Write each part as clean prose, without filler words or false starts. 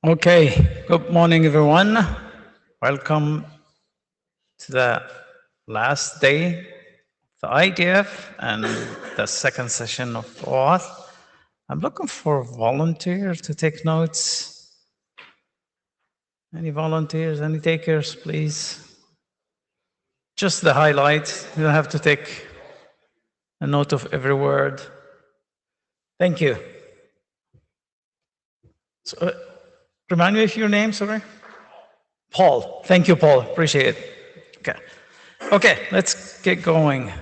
Okay, good morning, everyone. Welcome to the last day of the IETF and the second session of OAUTH. I'm looking for volunteers to take notes. Any volunteers, any takers, please? Just the highlights. You don't have to take a note of every word. Thank you. So, remind me of your name, sorry? Paul. Thank you, Paul. Appreciate it. Okay. Okay, let's get going.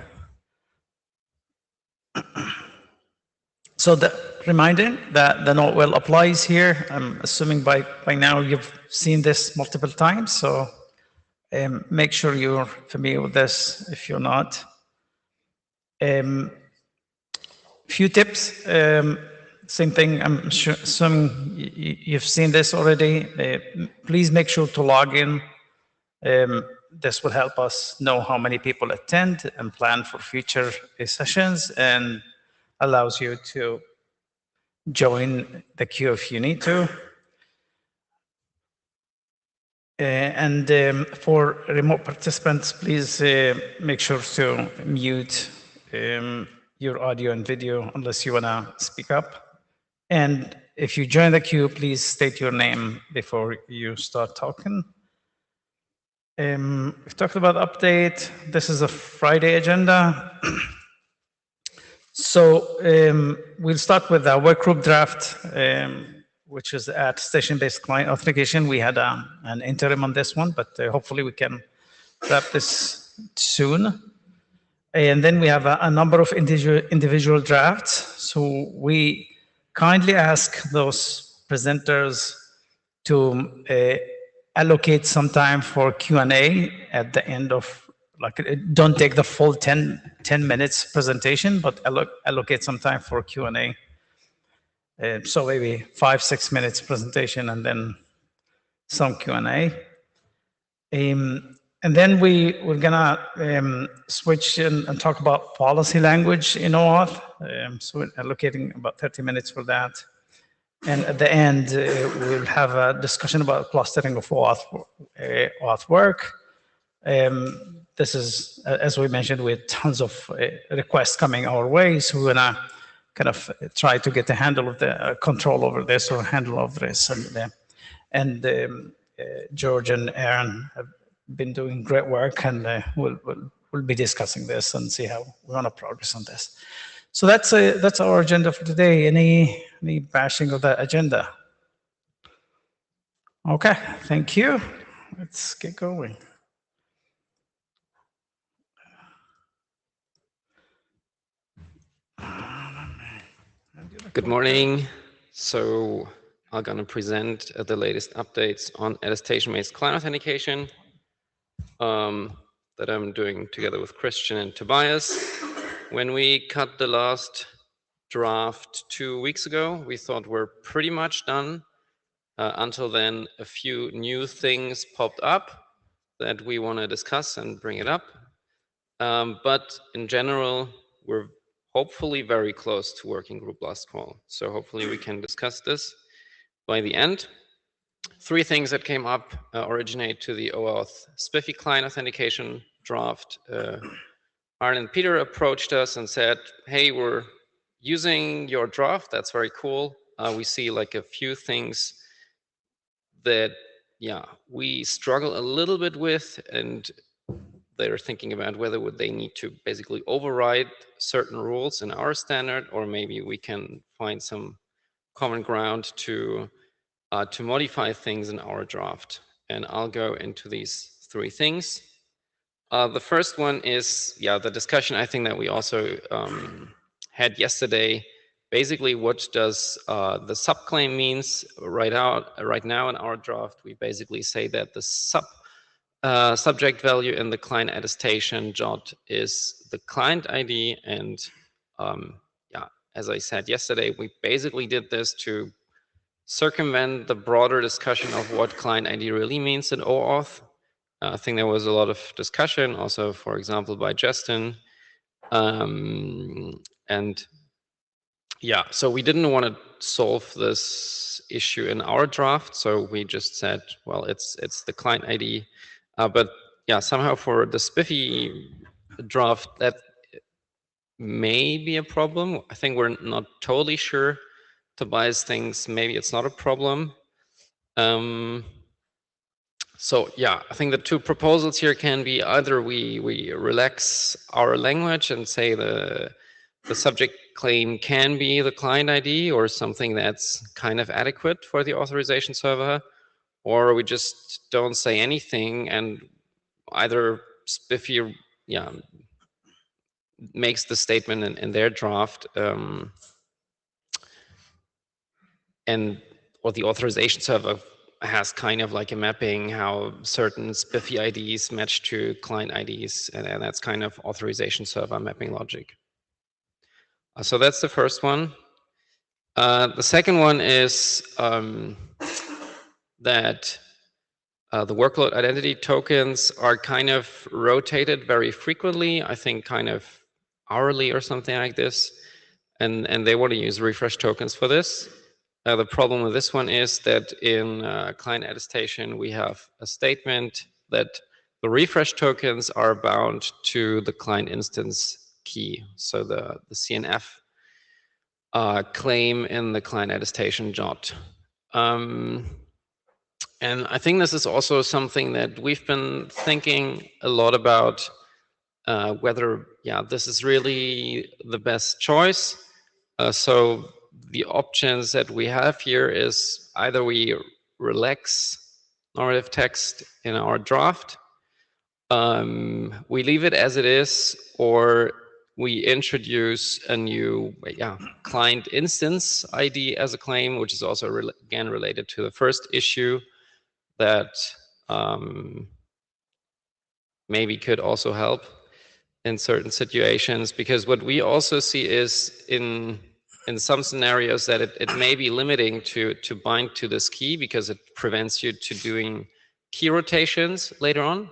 So the reminder that the note will applies here. I'm assuming by now you've seen this multiple times, so make sure you're familiar with this if you're not. Few tips. Same thing. I'm sure assuming you've seen this already. Please make sure to log in. This will help us know how many people attend and plan for future sessions, and allows you to join the queue if you need to. And for remote participants, please make sure to mute your audio and video unless you want to speak up. And if you join the queue, please state your name before you start talking. We've talked about update. This is a Friday agenda. So we'll start with the workgroup draft, which is at station-based client authentication. We had an interim on this one, but hopefully we can wrap this soon. And then we have a number of individual drafts. So we kindly ask those presenters to allocate some time for Q&A at the end of, like, don't take the full 10 minutes presentation, but allocate some time for Q&A. So maybe 5-6 minutes presentation and then some Q&A. And then we're gonna switch and talk about policy language in OAuth. So we're allocating about 30 minutes for that. And at the end, we'll have a discussion about clustering of OAuth work. This is, as we mentioned, with tons of requests coming our way, so we're gonna kind of try to get a handle of the control over this or handle of this. And George and Aaron have been doing great work, and we'll be discussing this and see how we want to progress on this. So that's our agenda for today. Any bashing of that agenda? Okay, thank you. Let's get going. Good morning. So I'm going to present the latest updates on attestation-based client authentication that I'm doing together with Christian and Tobias. When we cut the last draft 2 weeks ago, we thought we're pretty much done. Until then, a few new things popped up that we want to discuss and bring it up. But in general, we're hopefully very close to working group last call. So hopefully we can discuss this by the end. 3 things that came up originate to the OAuth Spiffy client authentication draft. Arne and Peter approached us and said, hey, we're using your draft. That's very cool. We see like a few things that, we struggle a little bit with, and they're thinking about whether would they need to basically override certain rules in our standard, or maybe we can find some common ground to modify things in our draft. And I'll go into these 3 things. The first one is, the discussion I think that we also had yesterday. Basically, what does the subclaim means right now in our draft? We basically say that the subject value in the client attestation JOT is the client ID, and as I said yesterday, we basically did this to circumvent the broader discussion of what client ID really means in OAuth. I think there was a lot of discussion, also, for example, by Justin, and so we didn't want to solve this issue in our draft, so we just said, well, it's the client ID. But yeah, somehow for the Spiffy draft, that may be a problem. I think we're not totally sure. Tobias thinks maybe it's not a problem. So yeah, I think the two proposals here can be either we relax our language and say the subject claim can be the client ID or something that's kind of adequate for the authorization server, or we just don't say anything and either Spiffy makes the statement in their draft and or the authorization server has kind of like a mapping how certain Spiffy IDs match to client IDs, and that's kind of authorization server mapping logic. So that's the first one. The second one is that the workload identity tokens are kind of rotated very frequently, I think kind of hourly or something like this, and they want to use refresh tokens for this. The problem with this one is that in client attestation, we have a statement that the refresh tokens are bound to the client instance key. So the CNF claim in the client attestation JOT. And I think this is also something that we've been thinking a lot about whether, this is really the best choice. So the options that we have here is either we relax normative text in our draft, we leave it as it is, or we introduce a new client instance ID as a claim, which is also again related to the first issue that maybe could also help in certain situations, because what we also see is in some scenarios that it may be limiting to bind to this key because it prevents you to doing key rotations later on.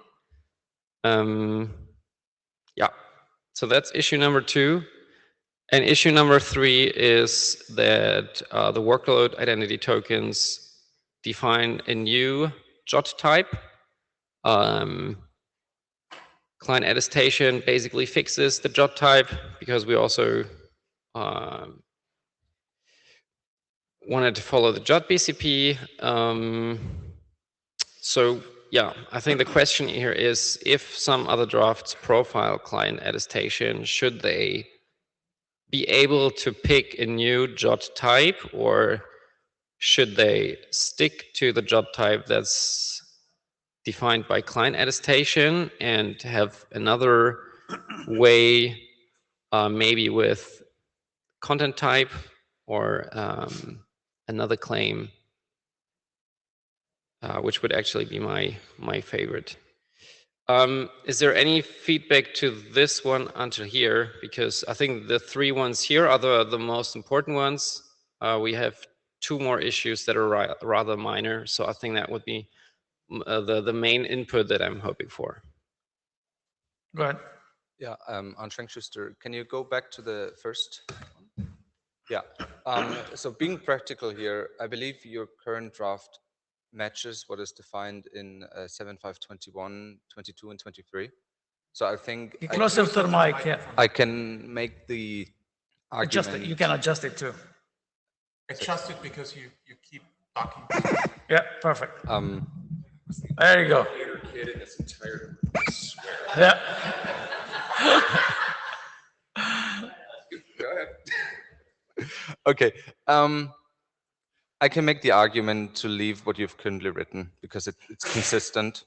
So that's issue number 2. And issue number 3 is that the workload identity tokens define a new JOT type. Client attestation basically fixes the JOT type because we also wanted to follow the JOT BCP. So I think the question here is, if some other drafts profile client attestation, should they be able to pick a new JOT type, or should they stick to the JOT type that's defined by client attestation and have another way, maybe with content type or another claim, which would actually be my favorite. Is there any feedback to this one until here? Because I think the 3 ones here are the most important ones. We have 2 more issues that are rather minor, so I think that would be the main input that I'm hoping for. Go ahead. Yeah, on Schuster, can you go back to the first one? Yeah, so being practical here, I believe your current draft matches what is defined in 7521, 22, and 23. So I think Get closer to the mic, yeah. I can make the argument. Adjust it. You can adjust it too. Adjust it because you keep talking. Yeah, perfect. There you go. Yeah. Go ahead. Okay. I can make the argument to leave what you've currently written because it's consistent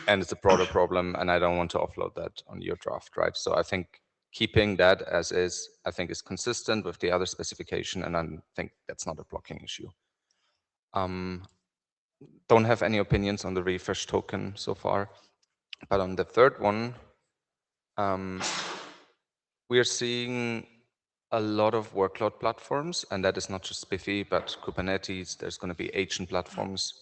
and it's a broader problem, and I don't want to offload that on your draft, right? So I think keeping that as is, I think is consistent with the other specification, and I think that's not a blocking issue. Don't have any opinions on the refresh token so far, but on the third one, we are seeing a lot of workload platforms, and that is not just Spiffy, but Kubernetes. There's going to be agent platforms.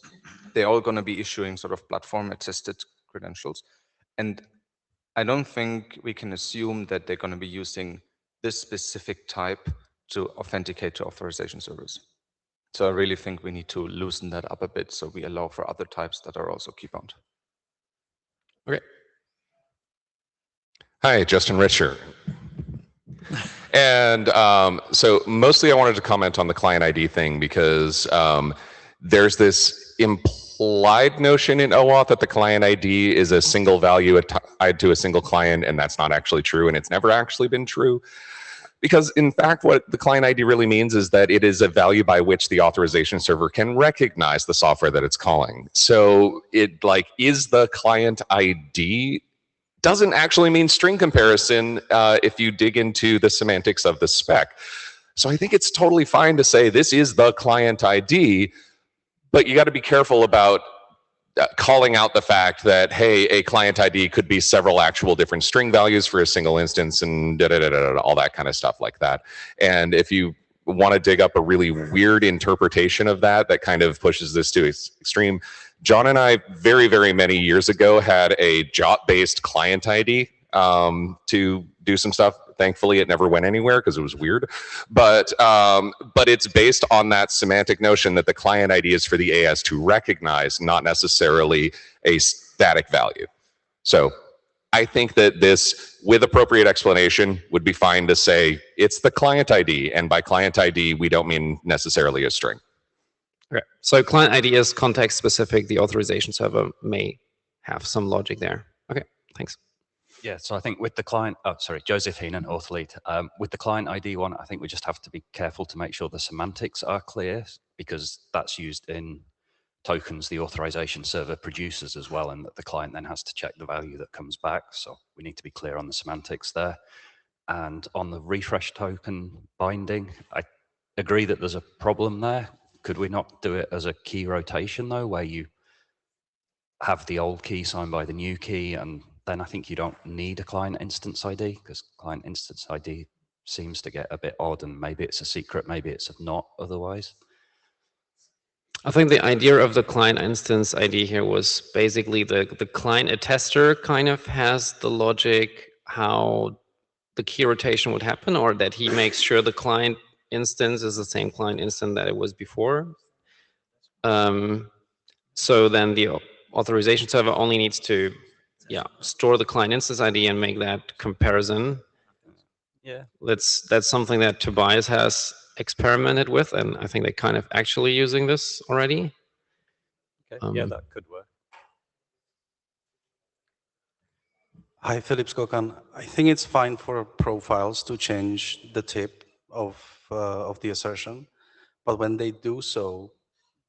They're all going to be issuing sort of platform-attested credentials. And I don't think we can assume that they're going to be using this specific type to authenticate to authorization servers. So I really think we need to loosen that up a bit so we allow for other types that are also key-bound. Okay. Hi, Justin Richer. And so mostly I wanted to comment on the client ID thing because there's this implied notion in OAuth that the client ID is a single value tied to a single client, and that's not actually true, and it's never actually been true. Because in fact, what the client ID really means is that it is a value by which the authorization server can recognize the software that it's calling. So it like is the client ID doesn't actually mean string comparison if you dig into the semantics of the spec. So I think it's totally fine to say this is the client ID, but you got to be careful about calling out the fact that, hey, a client ID could be several actual different string values for a single instance and all that kind of stuff like that. And if you want to dig up a really weird interpretation of that, that kind of pushes this to extreme. John and I, very, very many years ago, had a JOT-based client ID to do some stuff. Thankfully, it never went anywhere because it was weird. But it's based on that semantic notion that the client ID is for the AS to recognize, not necessarily a static value. So I think that this, with appropriate explanation, would be fine to say it's the client ID. And by client ID, we don't mean necessarily a string. Okay. So client ID is context specific. The authorization server may have some logic there. Okay, thanks. Yeah, so I think with the client, oh, sorry, Joseph Heenan, Auth Lead. With the client ID one, I think we just have to be careful to make sure the semantics are clear, because that's used in tokens the authorization server produces as well, and that the client then has to check the value that comes back. So we need to be clear on the semantics there. And on the refresh token binding, I agree that there's a problem there. Could we not do it as a key rotation though, where you have the old key signed by the new key, and then I think you don't need a client instance ID, because client instance ID seems to get a bit odd, and maybe it's a secret, maybe it's not otherwise. I think the idea of the client instance ID here was basically the client attester kind of has the logic how the key rotation would happen, or that he makes sure the client instance is the same client instance that it was before. So then the authorization server only needs to store the client instance ID and make that comparison. Yeah, That's something that Tobias has experimented with, and I think they're kind of actually using this already. okay. Yeah, that could work. Hi, Philip Skokan. I think it's fine for profiles to change the tip of the assertion, but when they do so,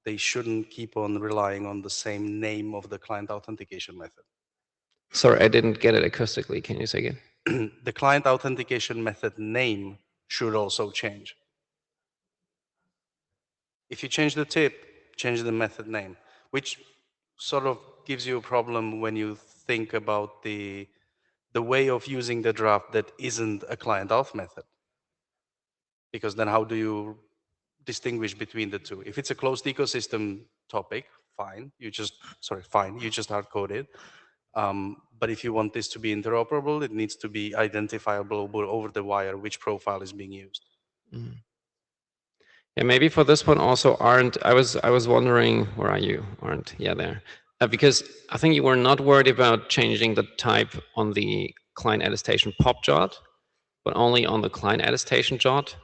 they shouldn't keep on relying on the same name of the client authentication method. Sorry, I didn't get it acoustically. Can you say again? The client authentication method name should also change. If you change the tip, change the method name, which sort of gives you a problem when you think about the way of using the draft that isn't a client auth method. Because then how do you distinguish between the two? If it's a closed ecosystem topic, fine, you just hard code it. But if you want this to be interoperable, it needs to be identifiable over the wire which profile is being used. Mm. Yeah, maybe for this one also, Arndt, I was wondering, where are you, Arndt? Yeah, there. Because I think you were not worried about changing the type on the client attestation pop jot, but only on the client attestation jot.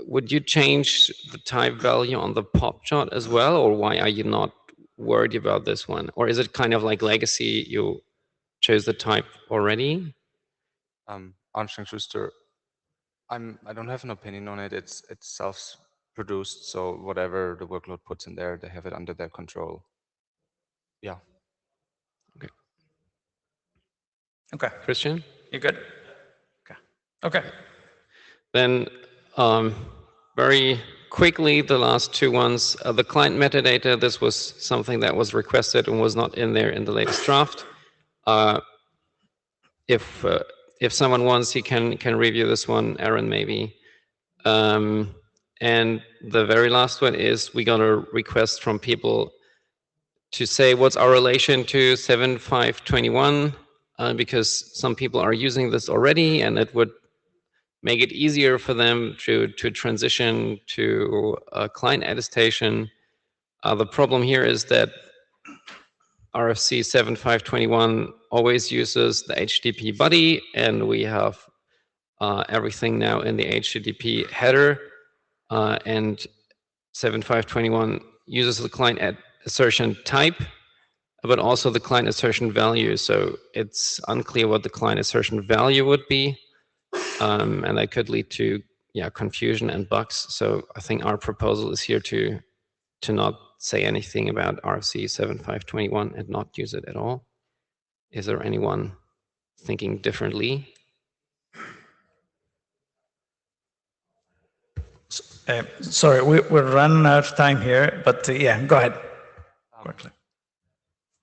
Would you change the type value on the pop jot as well, or why are you not worried about this one? Or is it kind of like legacy, you chose the type already? Armstrong Schuster, I don't have an opinion on it. It's self-produced, so whatever the workload puts in there, they have it under their control. Yeah. Okay. Okay, Christian? you good? Okay. Okay. Then very quickly, the last two ones, the client metadata, this was something that was requested and was not in there in the latest draft. If someone wants, he can review this one, Aaron maybe. And the very last one is we got a request from people to say what's our relation to 7.5.21, because some people are using this already, and it would make it easier for them to transition to a client attestation. The problem here is that RFC 7521 always uses the HTTP body, and we have everything now in the HTTP header, and 7521 uses the client assertion type, but also the client assertion value. So it's unclear what the client assertion value would be, and that could lead to confusion and bugs. So I think our proposal is here to not say anything about RFC 7521 and not use it at all. Is there anyone thinking differently? Sorry, we're running out of time here, but yeah, go ahead. Quickly.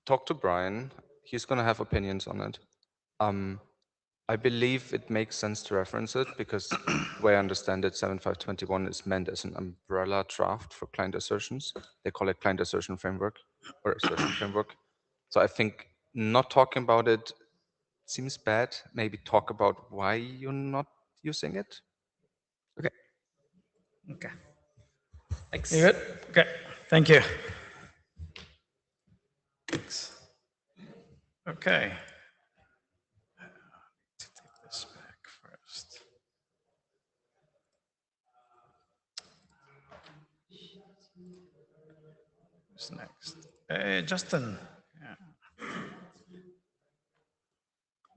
Talk to Brian. He's going to have opinions on it. I believe it makes sense to reference it because the way I understand it, 7521 is meant as an umbrella draft for client assertions. They call it client assertion framework or assertion framework. So I think not talking about it seems bad. Maybe talk about why you're not using it. Okay. Okay. Thanks. You good? Okay. Thank you. Thanks. Okay. To take this back first. Who's next? Justin. Yeah.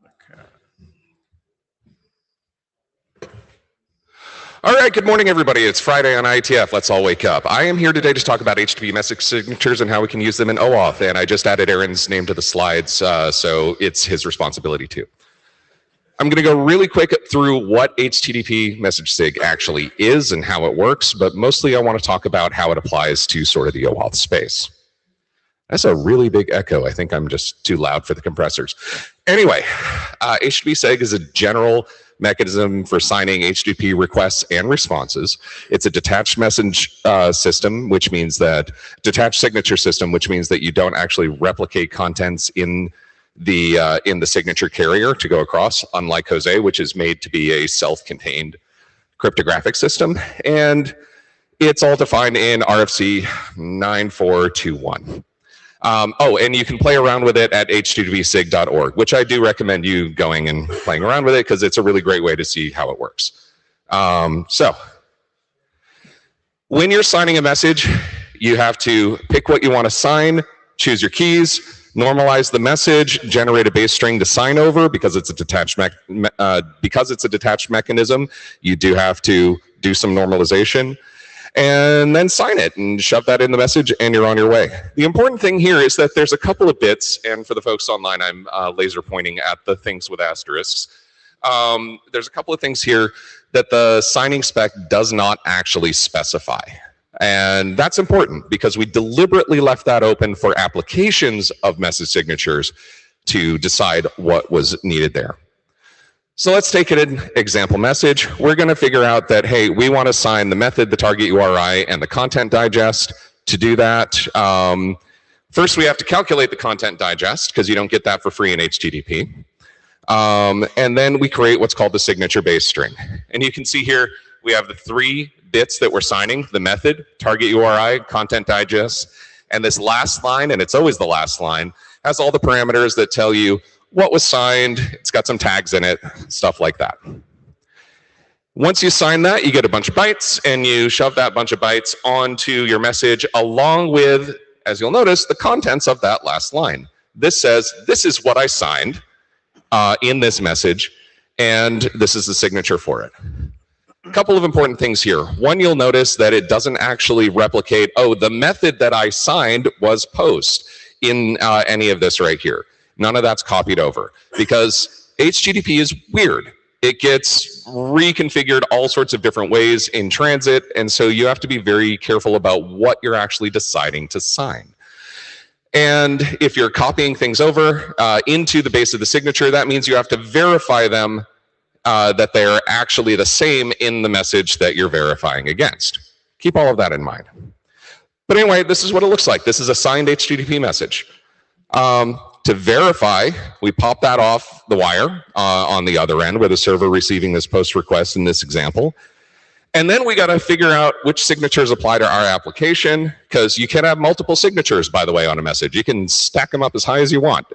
Okay. All right, good morning, everybody. It's Friday on IETF. Let's all wake up. I am here today to talk about HTTP message signatures and how we can use them in OAuth. And I just added Aaron's name to the slides, so it's his responsibility too. I'm going to go really quick through what HTTP message sig actually is and how it works, but mostly I want to talk about how it applies to sort of the OAuth space. That's a really big echo. I think I'm just too loud for the compressors. Anyway, HTTP seg is a general mechanism for signing HTTP requests and responses. It's a detached message system, which means that detached signature system, which means that you don't actually replicate contents in the signature carrier to go across, unlike Jose, which is made to be a self-contained cryptographic system. And it's all defined in RFC 9421. Oh, and you can play around with it at httpsig.org, which I do recommend you going and playing around with it because it's a really great way to see how it works. So, when you're signing a message, you have to pick what you want to sign, choose your keys, normalize the message, generate a base string to sign over because it's a detached mechanism. You do have to do some normalization. And then sign it and shove that in the message and you're on your way. The important thing here is that there's a couple of bits, and for the folks online, I'm laser pointing at the things with asterisks. There's a couple of things here that the signing spec does not actually specify. And that's important because we deliberately left that open for applications of message signatures to decide what was needed there. So let's take an example message. We're going to figure out that, hey, we want to sign the method, the target URI, and the content digest. To do that, first we have to calculate the content digest because you don't get that for free in HTTP. And then we create what's called the signature base string. And you can see here we have the 3 bits that we're signing, the method, target URI, content digest, and this last line, and it's always the last line, has all the parameters that tell you what was signed. It's got some tags in it, stuff like that. Once you sign that, you get a bunch of bytes, and you shove that bunch of bytes onto your message along with, as you'll notice, the contents of that last line. This says, this is what I signed in this message, and this is the signature for it. A couple of important things here. One, you'll notice that it doesn't actually replicate, oh, the method that I signed was post in any of this right here. None of that's copied over because HTTP is weird. It gets reconfigured all sorts of different ways in transit, and so you have to be very careful about what you're actually deciding to sign. And if you're copying things over into the base of the signature, that means you have to verify them that they're actually the same in the message that you're verifying against. Keep all of that in mind. But anyway, this is what it looks like. This is a signed HTTP message. To verify, we pop that off the wire on the other end with a server receiving this post request in this example. And then we got to figure out which signatures apply to our application, because you can have multiple signatures, by the way, on a message. You can stack them up as high as you want.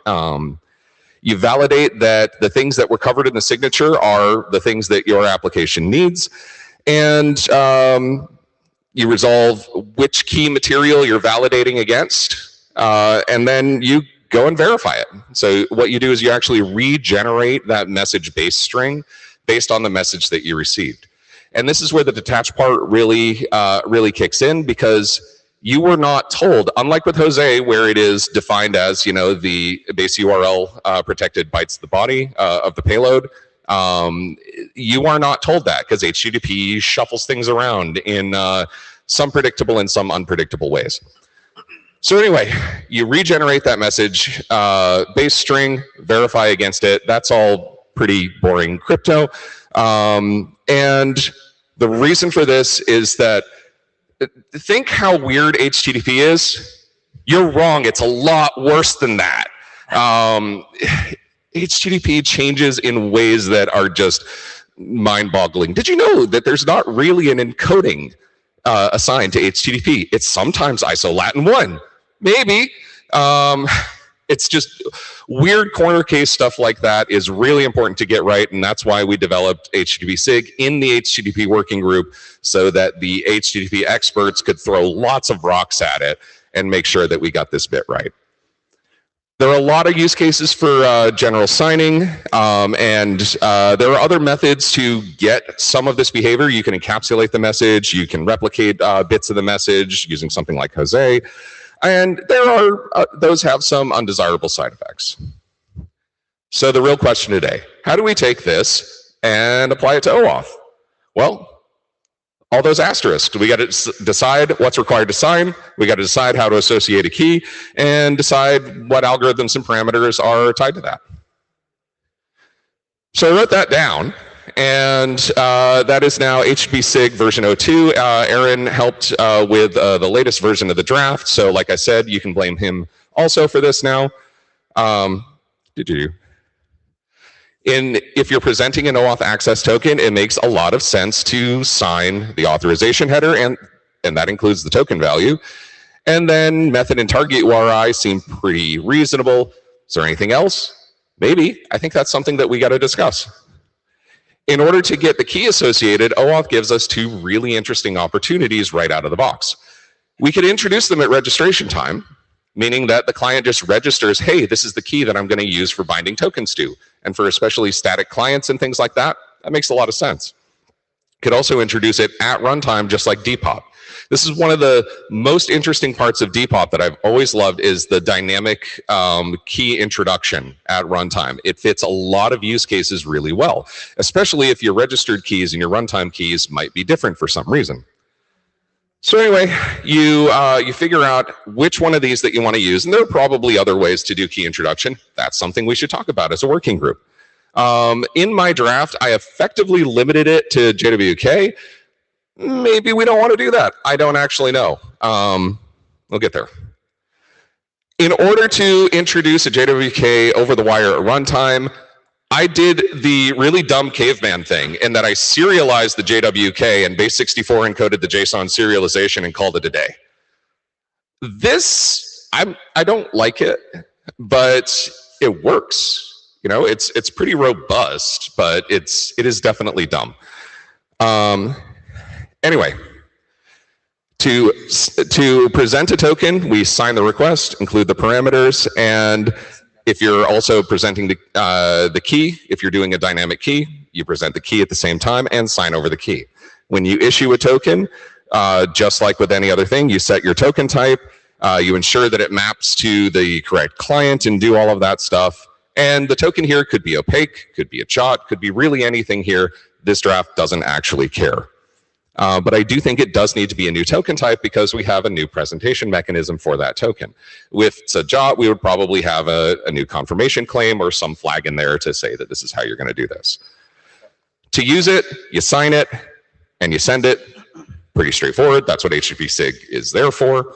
You validate that the things that were covered in the signature are the things that your application needs. And you resolve which key material you're validating against. And then you go and verify it. So what you do is you actually regenerate that message base string based on the message that you received. And this is where the detached part really kicks in, because you were not told, unlike with Jose, where it is defined as, the base URL protected bytes the body of the payload. You are not told that, because HTTP shuffles things around in some predictable and some unpredictable ways. So anyway, you regenerate that message base string, verify against it. That's all pretty boring crypto. And the reason for this is that, think how weird HTTP is. You're wrong. It's a lot worse than that. HTTP changes in ways that are just mind-boggling. Did you know that there's not really an encoding assigned to HTTP? It's sometimes ISO Latin 1. Maybe. It's just weird corner case stuff like that is really important to get right, and that's why we developed HTTP SIG in the HTTP working group, so that the HTTP experts could throw lots of rocks at it and make sure that we got this bit right. There are a lot of use cases for general signing, and there are other methods to get some of this behavior. You can encapsulate the message, you can replicate bits of the message using something like Jose. And there are, those have some undesirable side effects. So the real question today, how do we take this and apply it to OAuth? Well, all those asterisks. We got to decide what's required to sign. We got to decide how to associate a key and decide what algorithms and parameters are tied to that. So I wrote that down. And that is now HTTP SIG version 02. Aaron helped with the latest version of the draft. So like I said, you can blame him also for this now. If you're presenting an OAuth access token, it makes a lot of sense to sign the authorization header, and that includes the token value. And then method and target URI seem pretty reasonable. Is there anything else? Maybe. I think that's something that we got to discuss. In order to get the key associated, OAuth gives us two really interesting opportunities right out of the box. We could introduce them at registration time, meaning that the client just registers, hey, this is the key that I'm going to use for binding tokens to. And for especially static clients and things like that, that makes a lot of sense. Could also introduce it at runtime, just like Depop. This is one of the most interesting parts of Depop that I've always loved, is the dynamic key introduction at runtime. It fits a lot of use cases really well, especially if your registered keys and your runtime keys might be different for some reason. So anyway, you figure out which one of these that you want to use, and there are probably other ways to do key introduction. That's something we should talk about as a working group. In my draft, I effectively limited it to JWK. Maybe we don't want to do that. I don't actually know. We'll get there. In order to introduce a JWK over the wire at runtime, I did the really dumb caveman thing in that I serialized the JWK and base64 encoded the JSON serialization and called it a day. This, I don't like it, but it works. It's pretty robust, but it is definitely dumb. Anyway, to present a token, we sign the request, include the parameters, and if you're also presenting the key, if you're doing a dynamic key, you present the key at the same time and sign over the key. When you issue a token, just like with any other thing, you set your token type, you ensure that it maps to the correct client and do all of that stuff. And the token here could be opaque, could be a chot, could be really anything here. This draft doesn't actually care. But I do think it does need to be a new token type because we have a new presentation mechanism for that token. With JOT, we would probably have a new confirmation claim or some flag in there to say that this is how you're going to do this. To use it, you sign it, and you send it. Pretty straightforward. That's what HTTP SIG is there for.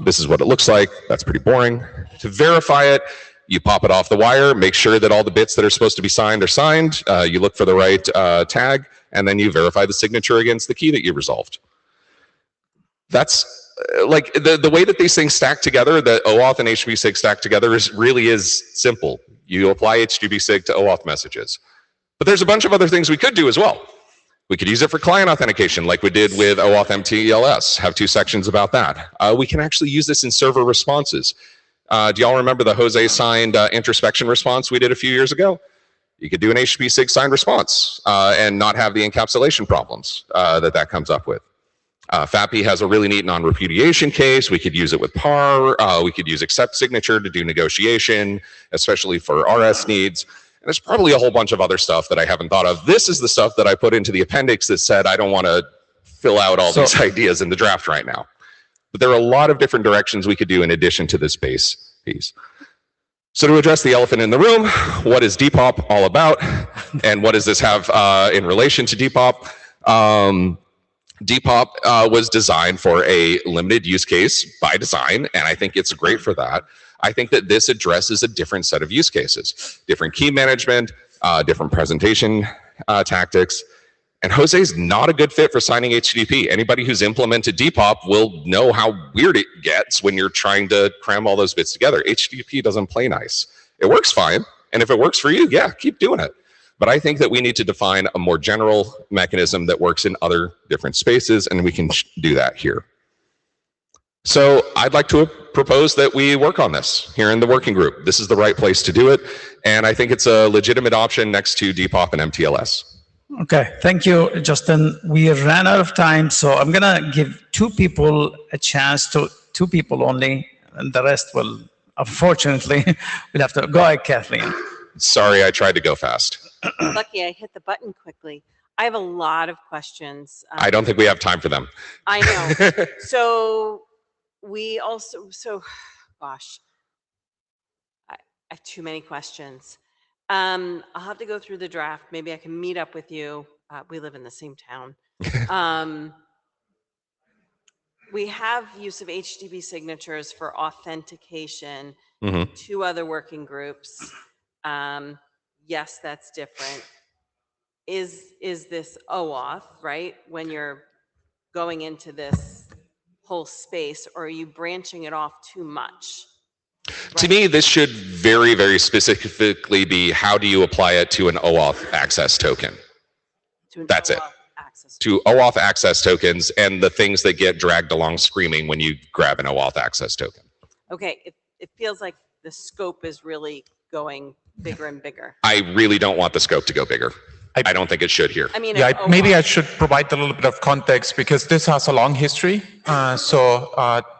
This is what it looks like. That's pretty boring. To verify it, you pop it off the wire, make sure that all the bits that are supposed to be signed are signed, you look for the right tag, and then you verify the signature against the key that you resolved. That's like the way that these things stack together, that OAuth and HTTP/SIG stack together really is simple. You apply HTTP/SIG to OAuth messages. But there's a bunch of other things we could do as well. We could use it for client authentication like we did with OAuth MTLS, have 2 sections about that. We can actually use this in server responses. Do y'all remember the Jose signed introspection response we did a few years ago? You could do an HTTP/SIG signed response and not have the encapsulation problems that comes up with. FAPI has a really neat non-repudiation case. We could use it with PAR. We could use accept signature to do negotiation, especially for RS needs. And there's probably a whole bunch of other stuff that I haven't thought of. This is the stuff that I put into the appendix that said I don't want to fill out all these ideas in the draft right now. But there are a lot of different directions we could do in addition to this base piece. So to address the elephant in the room, what is Depop all about? And what does this have in relation to Depop? Depop was designed for a limited use case by design, and I think it's great for that. I think that this addresses a different set of use cases, different key management, different presentation tactics. And Jose's not a good fit for signing HTTP. Anybody who's implemented Depop will know how weird it gets when you're trying to cram all those bits together. HTTP doesn't play nice. It works fine, and if it works for you, yeah, keep doing it. But I think that we need to define a more general mechanism that works in other different spaces, and we can do that here. So I'd like to propose that we work on this here in the working group. This is the right place to do it, and I think it's a legitimate option next to Depop and MTLS. Okay, thank you, Justin. We ran out of time, so I'm gonna give 2 people a chance, 2 people only, and the rest will, unfortunately, we'll have to go ahead, Kathleen. Sorry, I tried to go fast. Lucky I hit the button quickly. I have a lot of questions. I don't think we have time for them. I know. So we also, gosh, I have too many questions. I'll have to go through the draft. Maybe I can meet up with you. We live in the same town. We have use of HTTP signatures for authentication. 2 other working groups. Yes, that's different. Is this OAuth, right? When you're going into this whole space, or are you branching it off too much? Right? To me, this should very, very specifically be how do you apply it to an OAuth access token? That's it. To OAuth access tokens and the things that get dragged along screaming when you grab an OAuth access token. Okay, it feels like the scope is really going bigger and bigger. I really don't want the scope to go bigger. I don't think it should here. I mean, Yeah, maybe I should provide a little bit of context because this has a long history.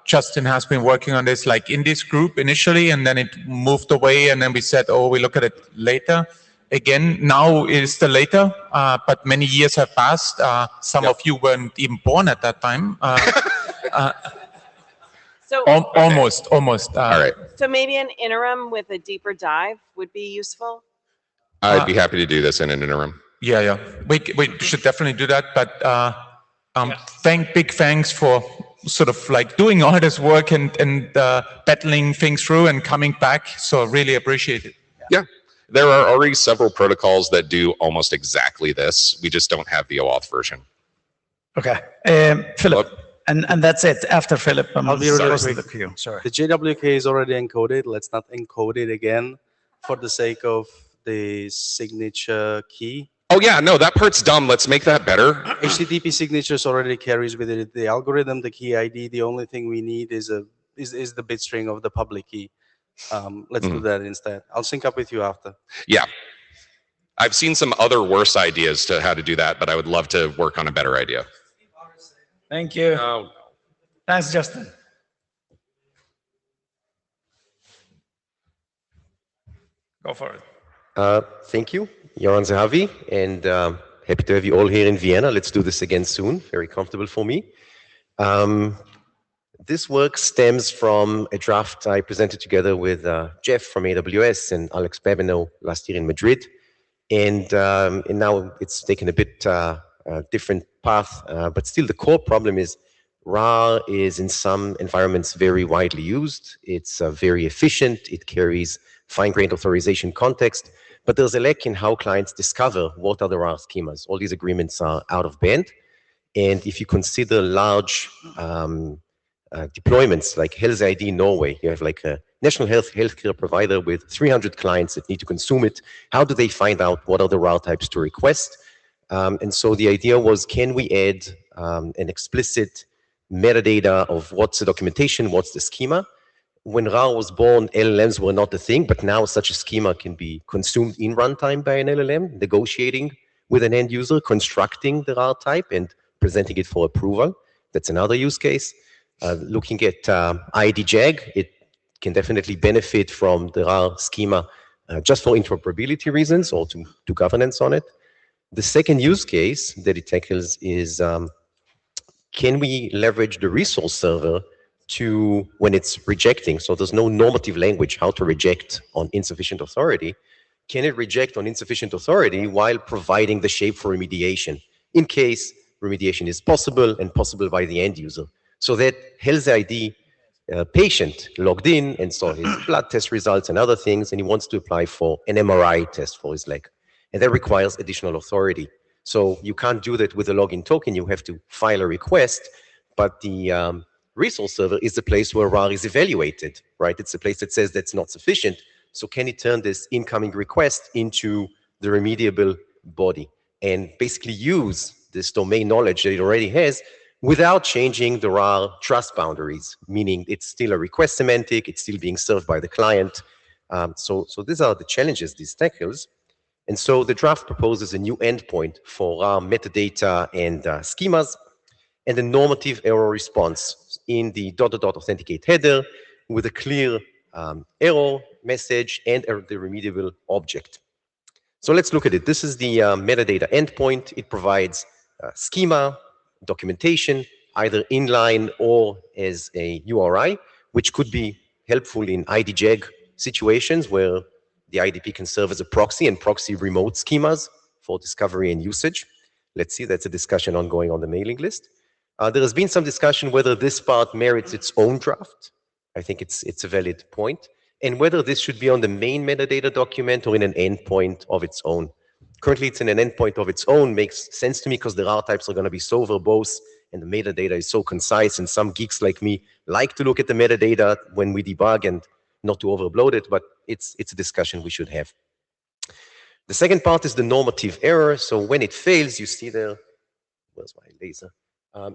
Justin has been working on this like in this group initially, and then it moved away, and then we said, oh, we look at it later. Again, now it is the later, but many years have passed. Some of you weren't even born at that time. So almost. All right. So maybe an interim with a deeper dive would be useful. I'd be happy to do this in an interim. Yeah. We should definitely do that. But big thanks for sort of like doing all this work and battling things through and coming back. So really appreciate it. Yeah. There are already several protocols that do almost exactly this. We just don't have the OAuth version. Okay, Philip, and that's it. After Philip, I'll be really sorry. quick. Sorry. The JWK is already encoded. Let's not encode it again for the sake of the signature key. Oh yeah, no, that part's dumb. Let's make that better. HTTP signatures already carries with it the algorithm, the key ID. The only thing we need is the bit string of the public key. Let's do that instead. I'll sync up with you after. Yeah. I've seen some other worse ideas to how to do that, but I would love to work on a better idea. Thank you. Oh. Thanks, Justin. Go for it. Thank you, Joran Zahavi, and happy to have you all here in Vienna. Let's do this again soon. Very comfortable for me. This work stems from a draft I presented together with Jeff from AWS and Alex Babineau last year in Madrid. And now it's taken a bit different path, but still the core problem is RAR is in some environments very widely used. It's very efficient. It carries fine-grained authorization context, but there's a lack in how clients discover what are the RAR schemas. All these agreements are out of band. And if you consider large deployments like Health ID Norway, you have like a national healthcare provider with 300 clients that need to consume it. How do they find out what are the RAR types to request? And so the idea was, can we add an explicit metadata of what's the documentation, what's the schema? When RAR was born, LLMs were not a thing, but now such a schema can be consumed in runtime by an LLM, negotiating with an end user, constructing the RAR type and presenting it for approval. That's another use case. Looking at IDJAG, it can definitely benefit from the RAR schema just for interoperability reasons or to do governance on it. The second use case that it tackles is, can we leverage the resource server to, when it's rejecting, so there's no normative language how to reject on insufficient authority, can it reject on insufficient authority while providing the shape for remediation, in case remediation is possible and possible by the end user? So that Health ID patient logged in and saw his blood test results and other things, and he wants to apply for an MRI test for his leg. And that requires additional authority. So you can't do that with a login token. You have to file a request, but the resource server is the place where RAR is evaluated, right? It's a place that says that's not sufficient. So can it turn this incoming request into the remediable body and basically use this domain knowledge that it already has without changing the RAR trust boundaries, meaning it's still a request semantic, it's still being served by the client. So these are the challenges this tackles. And so the draft proposes a new endpoint for RAR metadata and schemas, and a normative error response in the ... authenticate header with a clear error message and the remediable object. So let's look at it. This is the metadata endpoint. It provides schema, documentation, either inline or as a URI, which could be helpful in IDJAG situations where the IDP can serve as a proxy and proxy remote schemas for discovery and usage. Let's see, that's a discussion ongoing on the mailing list. There has been some discussion whether this part merits its own draft. I think it's a valid point. And whether this should be on the main metadata document or in an endpoint of its own. Currently, it's in an endpoint of its own. Makes sense to me because the RAR types are going to be so verbose and the metadata is so concise. And some geeks like me like to look at the metadata when we debug and not to overload it, but it's a discussion we should have. The second part is the normative error. So when it fails, you see there, where's my laser?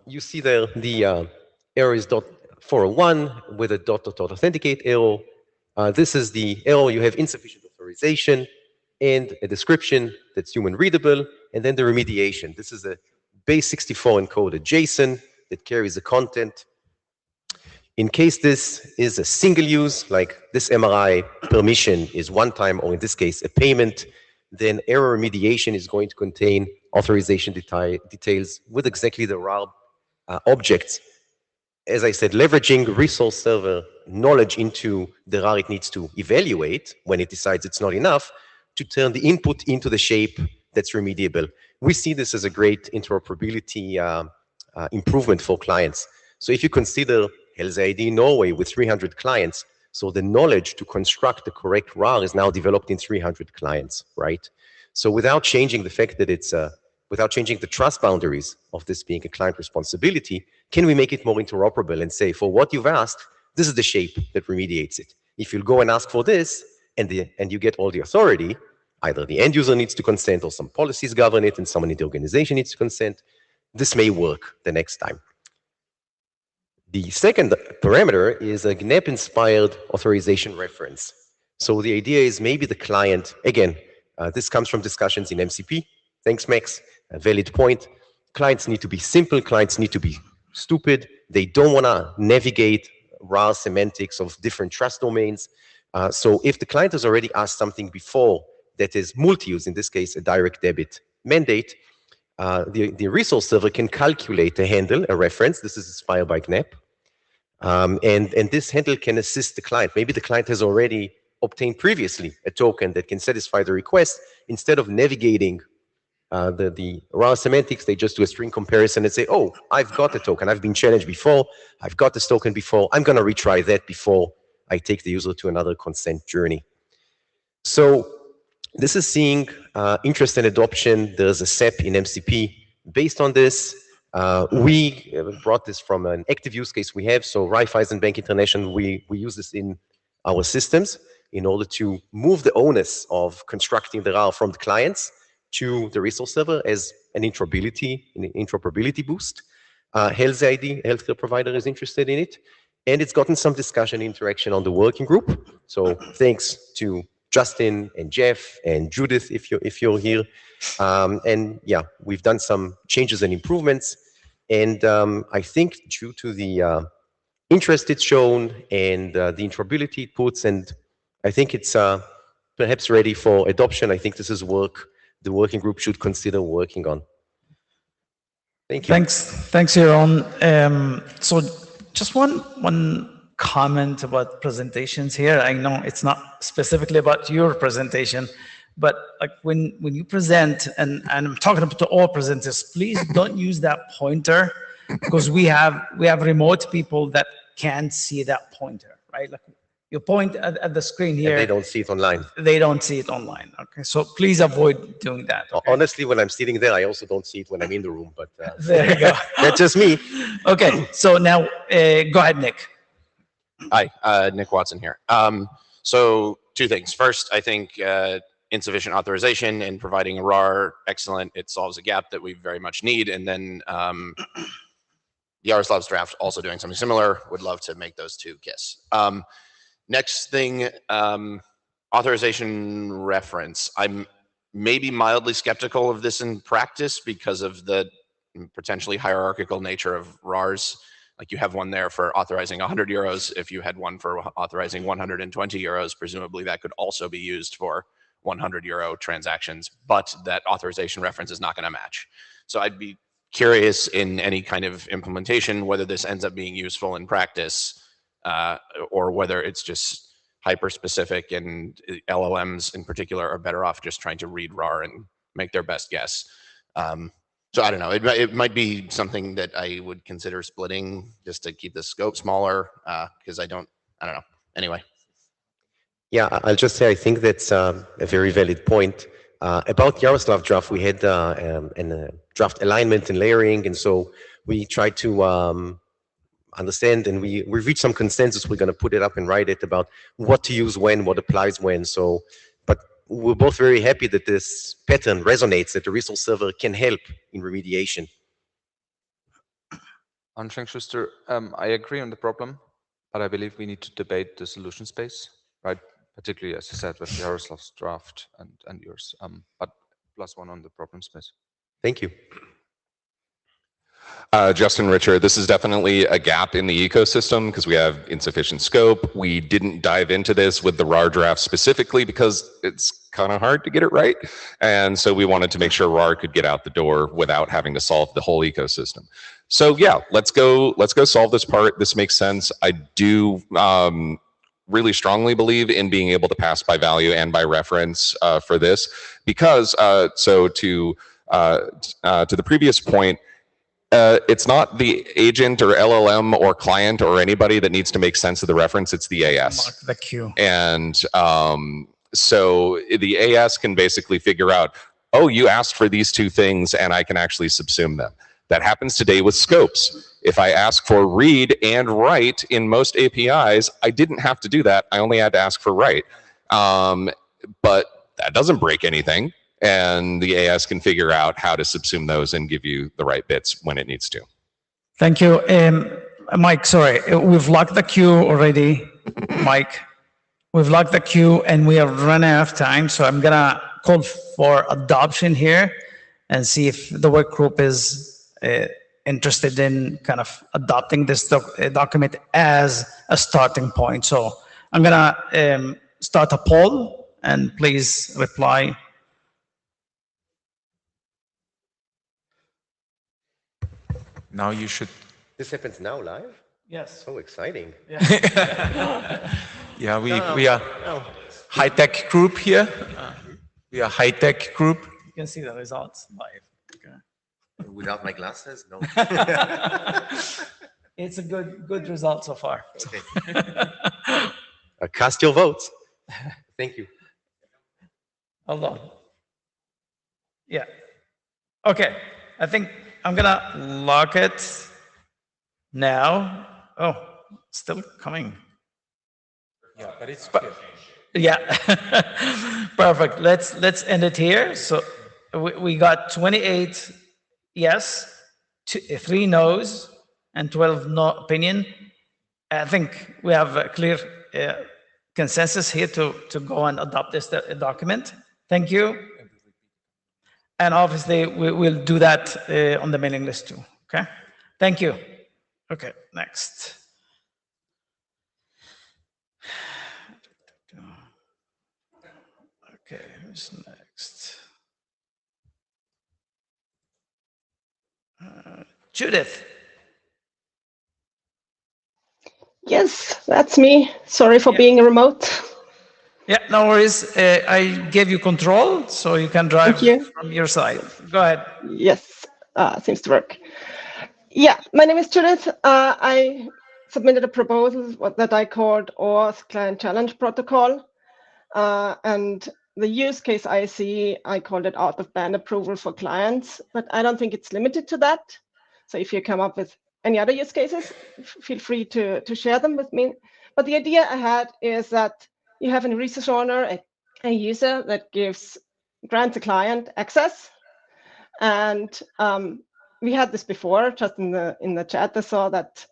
You see there the error is .401 with a ... authenticate error. This is the error. You have insufficient authorization and a description that's human readable, and then the remediation. This is a base64 encoded JSON that carries the content. In case this is a single use, like this MRI permission is one time, or in this case, a payment, then error remediation is going to contain authorization details with exactly the RAR objects. As I said, leveraging resource server knowledge into the RAR it needs to evaluate when it decides it's not enough to turn the input into the shape that's remediable. We see this as a great interoperability improvement for clients. So if you consider Health ID Norway with 300 clients, so the knowledge to construct the correct RAR is now developed in 300 clients, right? So without changing the fact that it's, without changing the trust boundaries of this being a client responsibility, can we make it more interoperable and say, for what you've asked, this is the shape that remediates it. If you'll go and ask for this, and you get all the authority, either the end user needs to consent or some policies govern it and someone in the organization needs to consent, this may work the next time. The second parameter is a GNAP-inspired authorization reference. So the idea is maybe the client, again, this comes from discussions in MCP. Thanks, Max. A valid point. Clients need to be simple. Clients need to be stupid. They don't want to navigate RAR semantics of different trust domains. So if the client has already asked something before that is multi-use, in this case, a direct debit mandate, the resource server can calculate a handle, a reference. This is inspired by GNAP. And this handle can assist the client. Maybe the client has already obtained previously a token that can satisfy the request. Instead of navigating the raw semantics, they just do a string comparison and say, oh, I've got the token. I've been challenged before. I've got this token before. I'm going to retry that before I take the user to another consent journey. So this is seeing interest and adoption. There's a SEP in MCP based on this. We brought this from an active use case we have. So Raiffeisen Bank International, we use this in our systems in order to move the onus of constructing the RAR from the clients to the resource server as an interoperability boost. Health ID, healthcare provider, is interested in it. And it's gotten some discussion interaction on the working group. So thanks to Justin and Jeff and Judith, if you're here. And yeah, we've done some changes and improvements. And I think due to the interest it's shown and the interoperability it puts, and I think it's perhaps ready for adoption. I think this is work the working group should consider working on. Thank you. Thanks, Yaron. So just one comment about presentations here. I know it's not specifically about your presentation, but like when you present, and I'm talking to all presenters, please don't use that pointer, because we have remote people that can't see that pointer, right? Like you point at the screen here. And they don't see it online. They don't see it online. Okay, so please avoid doing that. Okay? Honestly, when I'm sitting there, I also don't see it when I'm in the room, but there you go. That's just me. Okay, so now go ahead, Nick. Hi, Nick Watson here. So two things. First, I think insufficient authorization and providing a RAR, excellent. It solves a gap that we very much need. And then Yaroslav's draft also doing something similar. Would love to make those two kiss. Next thing, authorization reference. I'm maybe mildly skeptical of this in practice because of the potentially hierarchical nature of RARs. Like you have one there for authorizing 100 euros. If you had one for authorizing 120 euros, presumably that could also be used for 100 euro transactions, but that authorization reference is not going to match. So I'd be curious in any kind of implementation whether this ends up being useful in practice, or whether it's just hyper-specific and LLMs in particular are better off just trying to read RAR and make their best guess. So I don't know, it might be something that I would consider splitting just to keep the scope smaller, because I don't know. Anyway. Yeah, I'll just say I think that's a very valid point. About Yaroslav draft, we had a draft alignment and layering, and so we tried to understand, and we've reached some consensus. We're going to put it up and write it about what to use when, what applies when. So, but we're both very happy that this pattern resonates, that the resource server can help in remediation. Anfang Schuster, I agree on the problem, but I believe we need to debate the solution space, right? Particularly, as I said, with Yaroslav's draft and yours, but +1 on the problem space. Thank you. Justin, Richard, this is definitely a gap in the ecosystem because we have insufficient scope. We didn't dive into this with the RAR draft specifically because it's kind of hard to get it right. And so we wanted to make sure RAR could get out the door without having to solve the whole ecosystem. So yeah, let's go solve this part. This makes sense. I do really strongly believe in being able to pass by value and by reference for this, because so to the previous point, it's not the agent or LLM or client or anybody that needs to make sense of the reference, it's the AS. Mark the queue. And so the AS can basically figure out, oh, you asked for these two things and I can actually subsume them. That happens today with scopes. If I ask for read and write in most APIs, I didn't have to do that. I only had to ask for write. But that doesn't break anything. And the AS can figure out how to subsume those and give you the right bits when it needs to. Thank you. Mike, sorry, we've locked the queue already. Mike, we've locked the queue and we are running out of time. So I'm gonna call for adoption here and see if the work group is interested in kind of adopting this document as a starting point. So I'm gonna start a poll and please reply. Now you should. This happens now live? Yes. So exciting. Yeah, we are high-tech group here. We are high-tech group. can see the results live. Okay. Without my glasses, no. It's a good result so far. Okay. Cast your votes. Thank you. Hold on. Yeah. Okay. I think I'm gonna lock it now. Oh, still coming. Yeah, but it's Yeah. Perfect. Let's end it here. So we got 28 yes, 3 no's, and 12 no opinion. I think we have a clear consensus here to go and adopt this document. Thank you. And obviously, we will do that on the mailing list too. Okay. Thank you. Okay. Next. Okay. Who's next? Judith. Yes, that's me. Sorry for being remote. Yeah, no worries. I gave you control, so you can drive Thank you. from your side. Go ahead. Yes, seems to work. Yeah, my name is Judith. I submitted a proposal that I called OAUTH Client Challenge Protocol. And the use case I see, I called it out-of-band approval for clients, but I don't think it's limited to that. So if you come up with any other use cases, feel free to share them with me. But the idea I had is that you have a resource owner, a user that grants a client access. And we had this before, just in the chat. I saw that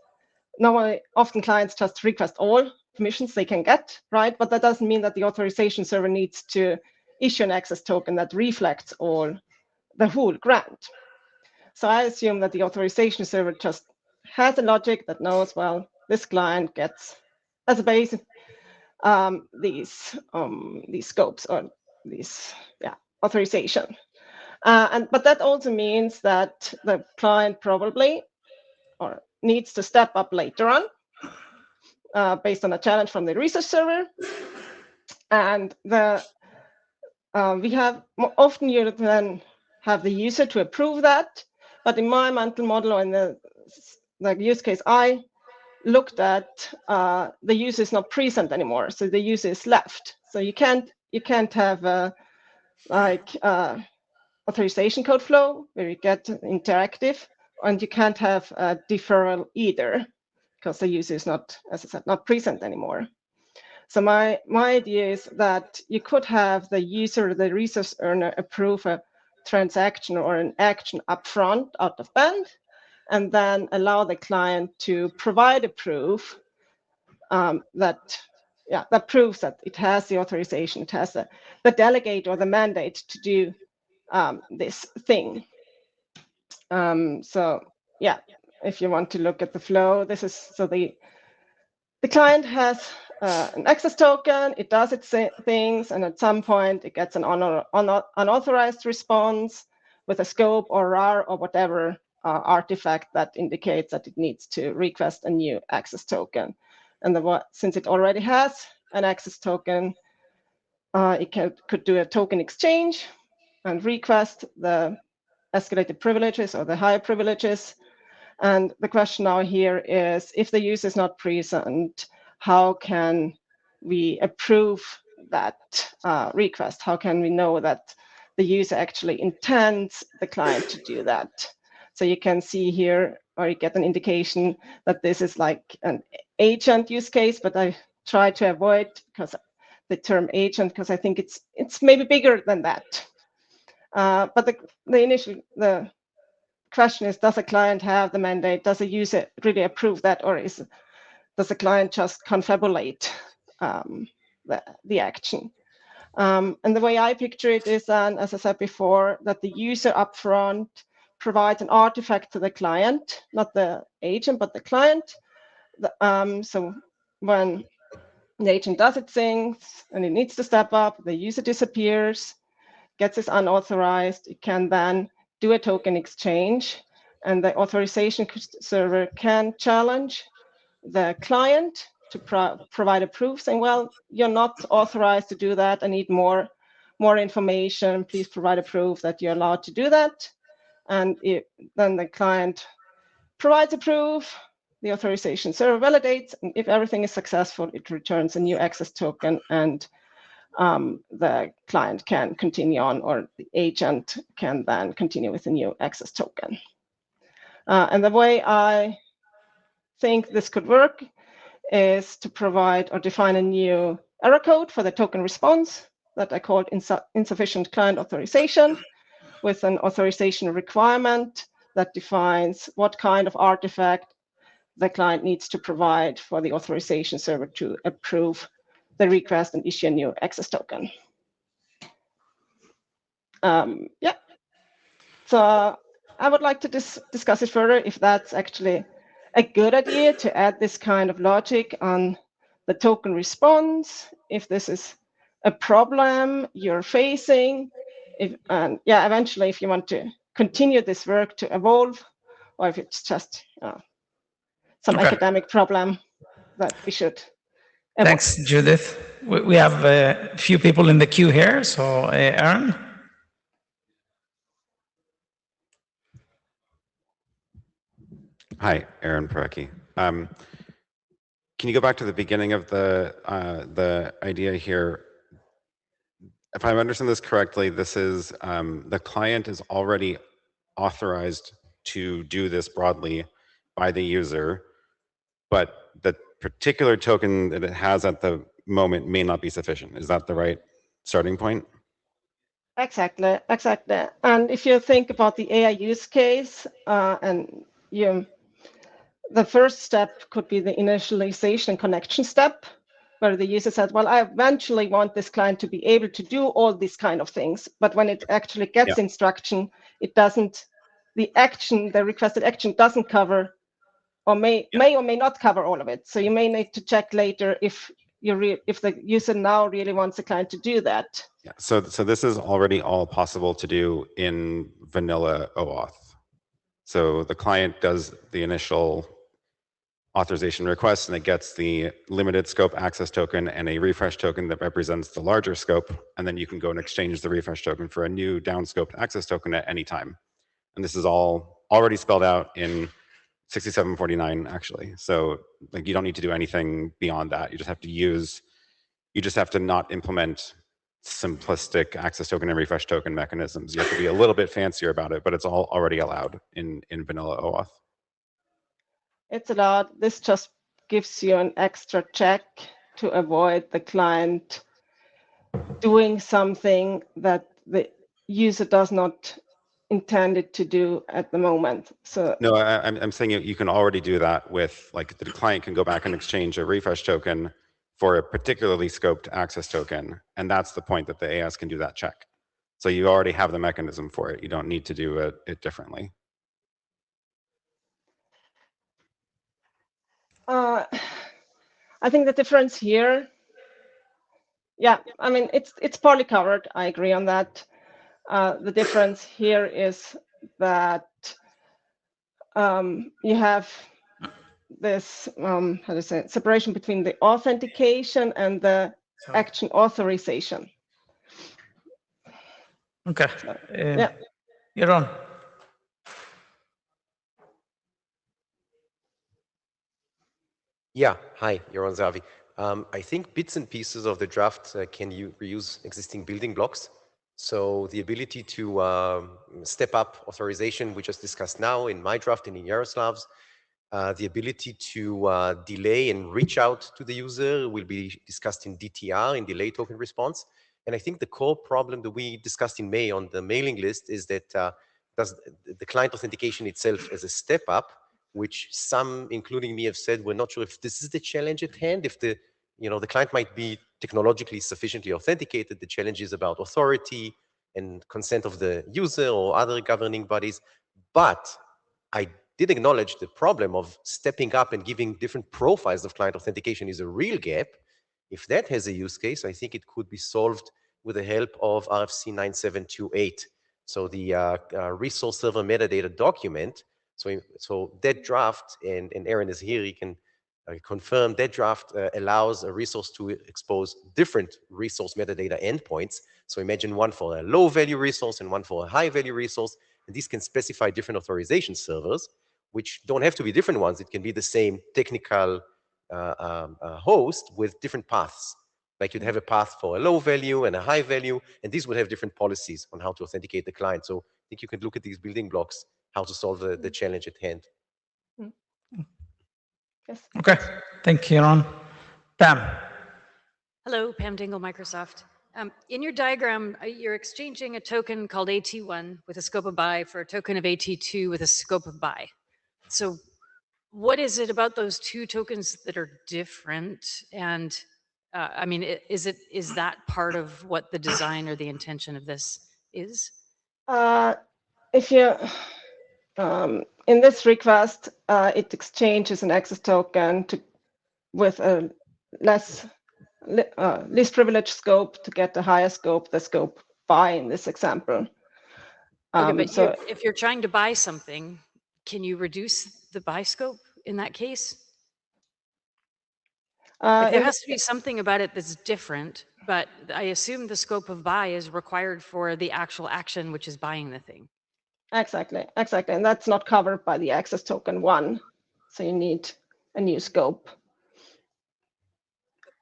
normally, often clients just request all permissions they can get, right? But that doesn't mean that the authorization server needs to issue an access token that reflects the whole grant. So I assume that the authorization server just has a logic that knows, well, this client gets as a base these scopes or these authorization. But that also means that the client probably or needs to step up later on based on a challenge from the research server. And we have often you then have the user to approve that. But in my mental model or in the use case I looked at, the user is not present anymore. So the user is left. So you can't have authorization code flow where you get interactive, and you can't have a deferral either because the user is not, as I said, not present anymore. So my idea is that you could have the user, the resource earner, approve a transaction or an action upfront out of band, and then allow the client to provide a proof that proves that it has the authorization, it has the delegate or the mandate to do this thing. So yeah, if you want to look at the flow, this is so the client has an access token, it does its things, and at some point it gets an unauthorized response with a scope or RAR or whatever artifact that indicates that it needs to request a new access token. And since it already has an access token, it could do a token exchange and request the escalated privileges or the higher privileges. And the question now here is, if the user is not present, how can we approve that request? How can we know that the user actually intends the client to do that? So you can see here, or you get an indication that this is like an agent use case, but I try to avoid because the term agent, because I think it's maybe bigger than that. But the question is, does a client have the mandate? Does a user really approve that, or does the client just confabulate the action? And the way I picture it is, as I said before, that the user upfront provides an artifact to the client, not the agent, but the client. So when the agent does its things and it needs to step up, the user disappears, gets this unauthorized, it can then do a token exchange, and the authorization server can challenge the client to provide a proof saying, well, you're not authorized to do that, I need more more information, please provide a proof that you're allowed to do that. And then the client provides a proof, the authorization server validates, and if everything is successful, it returns a new access token, and the client can continue on, or the agent can then continue with a new access token. And the way I think this could work is to provide or define a new error code for the token response that I called insufficient client authorization, with an authorization requirement that defines what kind of artifact the client needs to provide for the authorization server to approve the request and issue a new access token. Yeah. So I would like to discuss it further, if that's actually a good idea to add this kind of logic on the token response, if this is a problem you're facing, and yeah, eventually if you want to continue this work to evolve, or if it's just some academic problem that we should evolve. Thanks, Judith. We have a few people in the queue here, so Aaron. Hi, Aaron Parecki. Can you go back to the beginning of the idea here? If I understand this correctly, this is the client is already authorized to do this broadly by the user, but the particular token that it has at the moment may not be sufficient. Is that the right starting point? Exactly, exactly. And if you think about the AI use case, and the first step could be the initialization connection step, where the user said, well, I eventually want this client to be able to do all these kind of things. But when it actually gets instruction, it doesn't, the requested action doesn't cover, or may or may not cover all of it. So you may need to check later if the user now really wants the client to do that. Yeah. So this is already all possible to do in vanilla OAuth. So the client does the initial authorization request, and it gets the limited scope access token and a refresh token that represents the larger scope. And then you can go and exchange the refresh token for a new downscoped access token at any time. And this is all already spelled out in 6749, actually. So like, you don't need to do anything beyond that. You just have to not implement simplistic access token and refresh token mechanisms. You have to be a little bit fancier about it, but it's all already allowed in vanilla OAuth. It's allowed. This just gives you an extra check to avoid the client doing something that the user does not intend it to do at the moment. So no, I'm saying you can already do that with, like, the client can go back and exchange a refresh token for a particularly scoped access token, and that's the point that the AS can do that check. So you already have the mechanism for it. You don't need to do it differently. I think the difference here, yeah, I mean, it's partly covered. I agree on that. The difference here is that you have this, how to say it, separation between the authentication and the action authorization. Okay. Yeah. You're on. Yeah, hi, Yaron Zavi. I think bits and pieces of the draft can reuse existing building blocks. So the ability to step up authorization, we just discussed now in my draft and in Yaroslav's, the ability to delay and reach out to the user will be discussed in DTR, in delay token response. And I think the core problem that we discussed in May on the mailing list is that does the client authentication itself as a step up, which some, including me, have said we're not sure if this is the challenge at hand. If the client might be technologically sufficiently authenticated, the challenge is about authority and consent of the user or other governing bodies. But I did acknowledge the problem of stepping up and giving different profiles of client authentication is a real gap. If that has a use case, I think it could be solved with the help of RFC 9728. So the resource server metadata document. So that draft, and Aaron is here, he can confirm that draft allows a resource to expose different resource metadata endpoints. So imagine one for a low value resource and one for a high value resource. And these can specify different authorization servers, which don't have to be different ones. It can be the same technical host with different paths. Like you'd have a path for a low value and a high value, and these would have different policies on how to authenticate the client. So I think you can look at these building blocks, how to solve the challenge at hand. Yes. Okay, thank you, Ron. Pam. Hello, Pam Dingle, Microsoft. In your diagram, you're exchanging a token called AT1 with a scope of buy for a token of AT2 with a scope of buy. So what is it about those two tokens that are different? And I mean, is that part of what the design or the intention of this is? If you, in this request, it exchanges an access token with a least privileged scope to get the higher scope, the scope buy in this example. Okay, but so if you're trying to buy something, can you reduce the buy scope in that case? Like there has to be something about it that's different, but I assume the scope of buy is required for the actual action, which is buying the thing. Exactly. And that's not covered by the access token 1. So you need a new scope.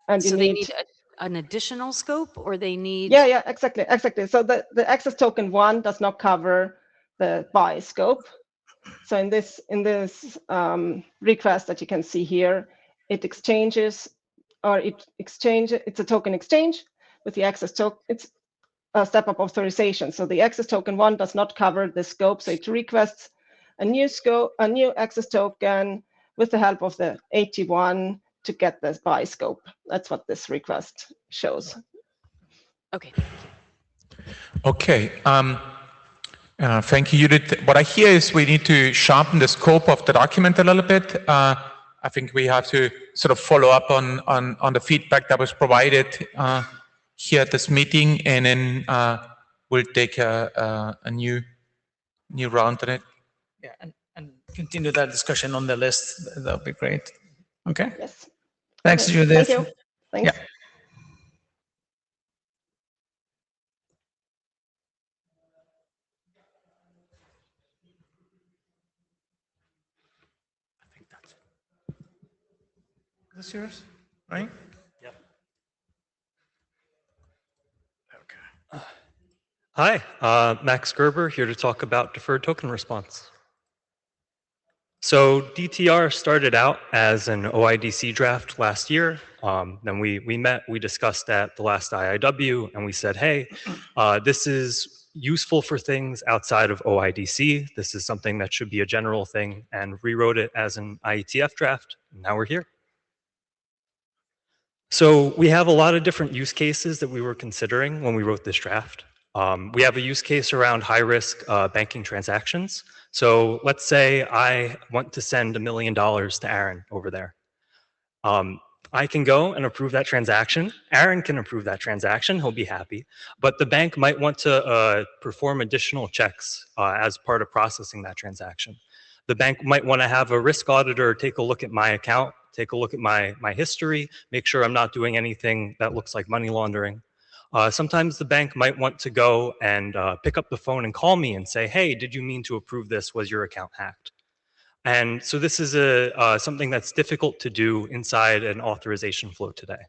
And so they need an additional scope, or they need... Yeah, exactly. So the access token 1 does not cover the buy scope. So in this request that you can see here, it's a token exchange with the access token. It's a step-up authorization. So the access token 1 does not cover the scope. So it requests a new access token with the help of the AT1 to get this buy scope. That's what this request shows. Okay. Okay. Thank you, Judith. What I hear is we need to sharpen the scope of the document a little bit. I think we have to sort of follow up on the feedback that was provided here at this meeting, and then we'll take a new round on it. Yeah, and continue that discussion on the list. That would be great. Okay. Yes. Thanks, Judith. Thank you. Thanks. Yeah. Is this yours? Right? Yep. Okay. Hi, Max Gerber here to talk about deferred token response. So DTR started out as an OIDC draft last year. Then we discussed at the last IIW, and we said, hey, this is useful for things outside of OIDC. This is something that should be a general thing, and rewrote it as an IETF draft. Now we're here. So we have a lot of different use cases that we were considering when we wrote this draft. We have a use case around high-risk banking transactions. So let's say I want to send $1 million to Aaron over there. I can go and approve that transaction. Aaron can approve that transaction. He'll be happy. But the bank might want to perform additional checks as part of processing that transaction. The bank might want to have a risk auditor take a look at my account, take a look at my history, make sure I'm not doing anything that looks like money laundering. Sometimes the bank might want to go and pick up the phone and call me and say, hey, did you mean to approve this? Was your account hacked? And so this is something that's difficult to do inside an authorization flow today.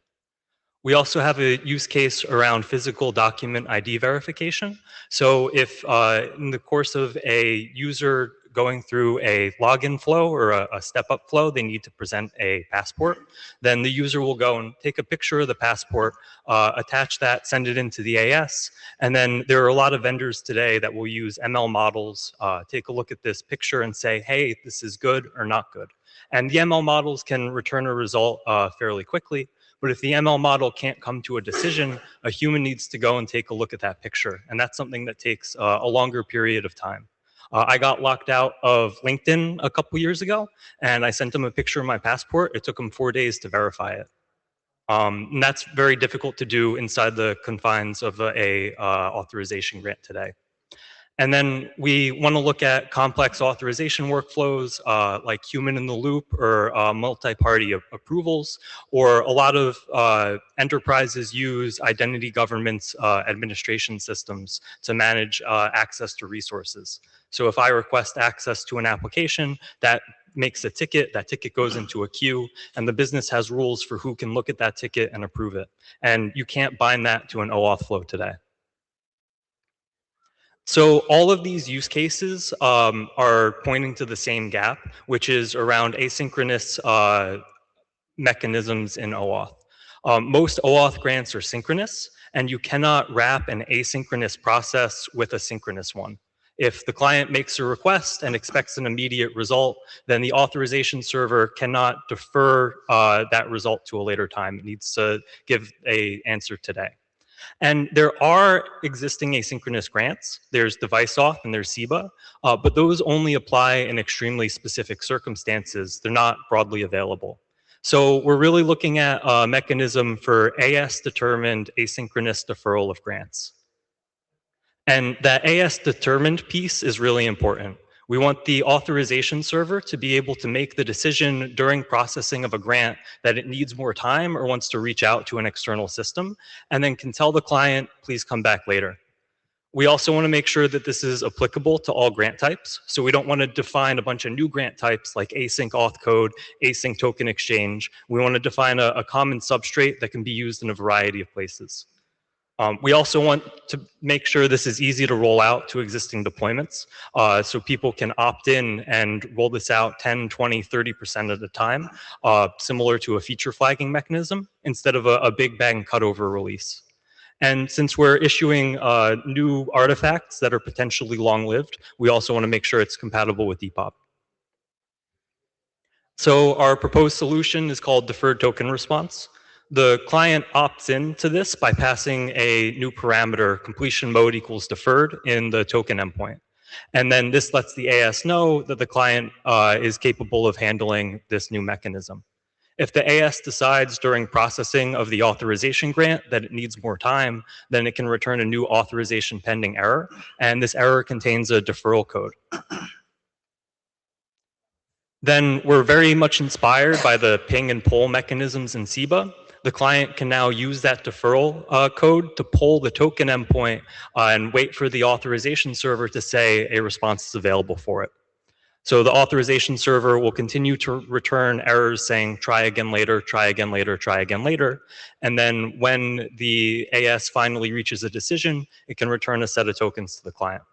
We also have a use case around physical document ID verification. So if in the course of a user going through a login flow or a step-up flow, they need to present a passport, then the user will go and take a picture of the passport, attach that, send it into the AS, and then there are a lot of vendors today that will use ML models, take a look at this picture and say, hey, this is good or not good. And the ML models can return a result fairly quickly, but if the ML model can't come to a decision, a human needs to go and take a look at that picture, and that's something that takes a longer period of time. I got locked out of LinkedIn a couple years ago, and I sent them a picture of my passport. It took them 4 days to verify it. And that's very difficult to do inside the confines of a authorization grant today. And then we want to look at complex authorization workflows like human in the loop or multi-party approvals, or a lot of enterprises use identity governance administration systems to manage access to resources. So if I request access to an application, that makes a ticket, that ticket goes into a queue, and the business has rules for who can look at that ticket and approve it. And you can't bind that to an OAuth flow today. So all of these use cases are pointing to the same gap, which is around asynchronous mechanisms in OAuth. Most OAuth grants are synchronous, and you cannot wrap an asynchronous process with a synchronous one. If the client makes a request and expects an immediate result, then the authorization server cannot defer that result to a later time. It needs to give an answer today. And there are existing asynchronous grants. There's device auth and there's SIBA, but those only apply in extremely specific circumstances. They're not broadly available. So we're really looking at a mechanism for AS-determined asynchronous deferral of grants. And that AS-determined piece is really important. We want the authorization server to be able to make the decision during processing of a grant that it needs more time or wants to reach out to an external system, and then can tell the client, please come back later. We also want to make sure that this is applicable to all grant types. So we don't want to define a bunch of new grant types like async auth code, async token exchange. We want to define a common substrate that can be used in a variety of places. We also want to make sure this is easy to roll out to existing deployments, so people can opt in and roll this out 10, 20, 30% of the time, similar to a feature flagging mechanism, instead of a big bang cutover release. And since we're issuing new artifacts that are potentially long-lived, we also want to make sure it's compatible with Depop. So our proposed solution is called deferred token response. The client opts into this by passing a new parameter, completion mode equals deferred, in the token endpoint. And then this lets the AS know that the client is capable of handling this new mechanism. If the AS decides during processing of the authorization grant that it needs more time, then it can return a new authorization pending error, and this error contains a deferral code. Then we're very much inspired by the ping and pull mechanisms in SIBA. The client can now use that deferral code to pull the token endpoint and wait for the authorization server to say a response is available for it. So the authorization server will continue to return errors saying try again later, try again later, try again later. And then when the AS finally reaches a decision, it can return a set of tokens to the client.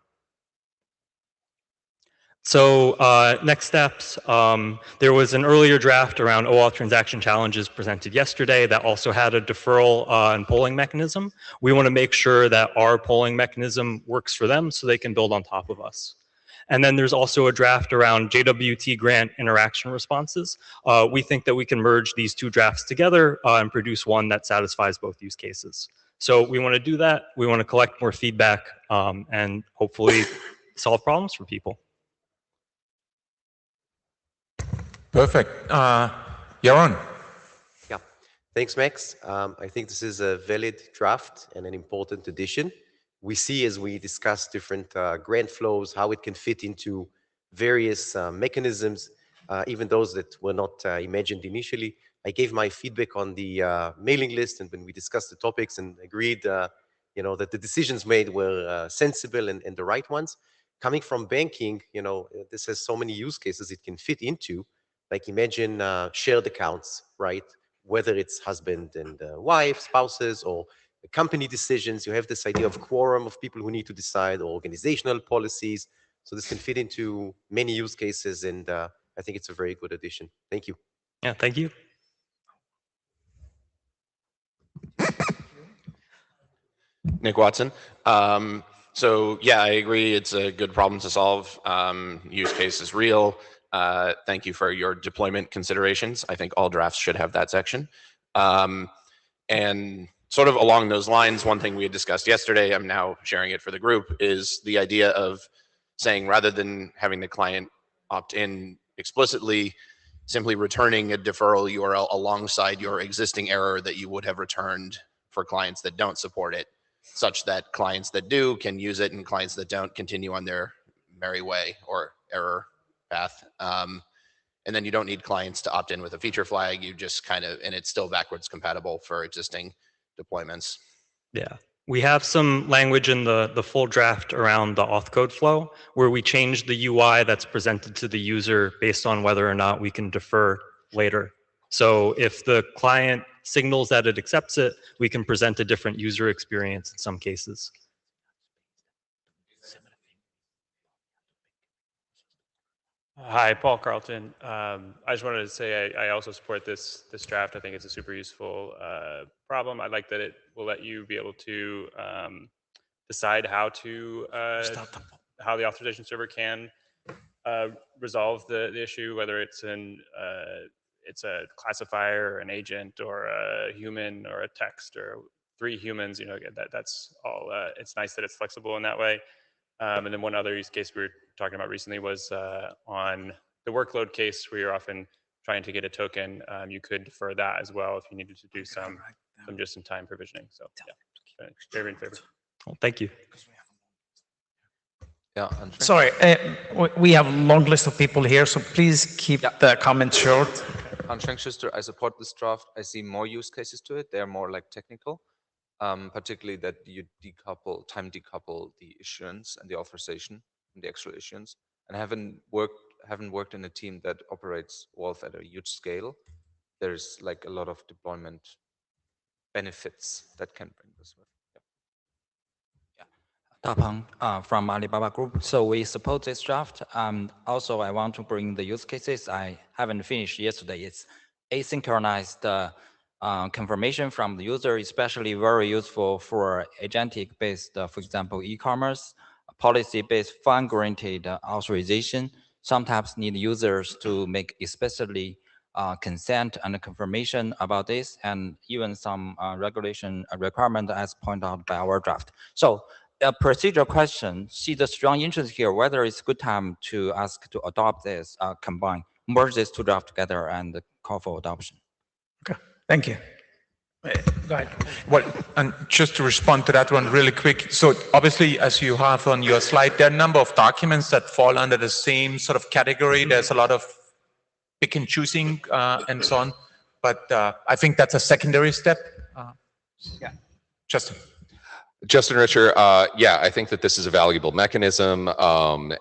So next steps, there was an earlier draft around OAuth transaction challenges presented yesterday that also had a deferral and polling mechanism. We want to make sure that our polling mechanism works for them so they can build on top of us. And then there's also a draft around JWT grant interaction responses. We think that we can merge these two drafts together and produce one that satisfies both use cases. So we want to do that. We want to collect more feedback and hopefully solve problems for people. Perfect. Yaron. Yeah, thanks, Max. I think this is a valid draft and an important addition. We see as we discuss different grant flows, how it can fit into various mechanisms, even those that were not imagined initially. I gave my feedback on the mailing list, and when we discussed the topics, and agreed, that the decisions made were sensible and the right ones. Coming from banking, this has so many use cases it can fit into. Like imagine shared accounts, right? Whether it's husband and wife, spouses, or company decisions, you have this idea of quorum of people who need to decide, or organizational policies. So this can fit into many use cases, and I think it's a very good addition. Thank you. Yeah, thank you. Nick Watson. So yeah, I agree. It's a good problem to solve. Use case is real. Thank you for your deployment considerations. I think all drafts should have that section. And sort of along those lines, one thing we had discussed yesterday, I'm now sharing it for the group, is the idea of saying, rather than having the client opt in explicitly, simply returning a deferral URL alongside your existing error that you would have returned for clients that don't support it. such that clients that do can use it and clients that don't continue on their merry way or error path. And then you don't need clients to opt in with a feature flag. You just kind of, and it's still backwards compatible for existing deployments. Yeah. We have some language in the full draft around the auth code flow where we change the UI that's presented to the user based on whether or not we can defer later. So if the client signals that it accepts it, we can present a different user experience in some cases. Hi, Paul Carlton. I just wanted to say I also support this draft. I think it's a super useful problem. I like that it will let you be able to decide how the authorization server can resolve the issue, whether it's a classifier, an agent, or a human, or a text, or 3 humans. You know, that's all. It's nice that it's flexible in that way. And then one other use case we were talking about recently was on the workload case where you're often trying to get a token. You could defer that as well if you needed to do some just-in-time provisioning. So yeah, very in favor. Well, thank you. Yeah. Sorry, we have a long list of people here, so please keep the comments short. On Schuster, I support this draft. I see more use cases to it. They're more like technical, particularly that you time decouple the issuance and the authorization and the actual issuance. And I haven't worked in a team that operates OAuth at a huge scale. There's like a lot of deployment benefits that can bring this with. Tapang from Alibaba Group. So we support this draft. Also, I want to bring the use cases I haven't finished yesterday. It's asynchronized confirmation from the user, especially very useful for agentic-based, for example, e-commerce, policy-based fine-grained authorization. Sometimes need users to make especially consent and confirmation about this, and even some regulation requirement as pointed out by our draft. So a procedural question, see the strong interest here, whether it's a good time to ask to adopt this, merge these 2 drafts together and call for adoption. Okay, thank you. Go ahead. Well, and just to respond to that one really quick. So obviously, as you have on your slide, there are a number of documents that fall under the same sort of category. There's a lot of pick and choosing and so on. But I think that's a secondary step. Yeah, Justin Richer, yeah, I think that this is a valuable mechanism,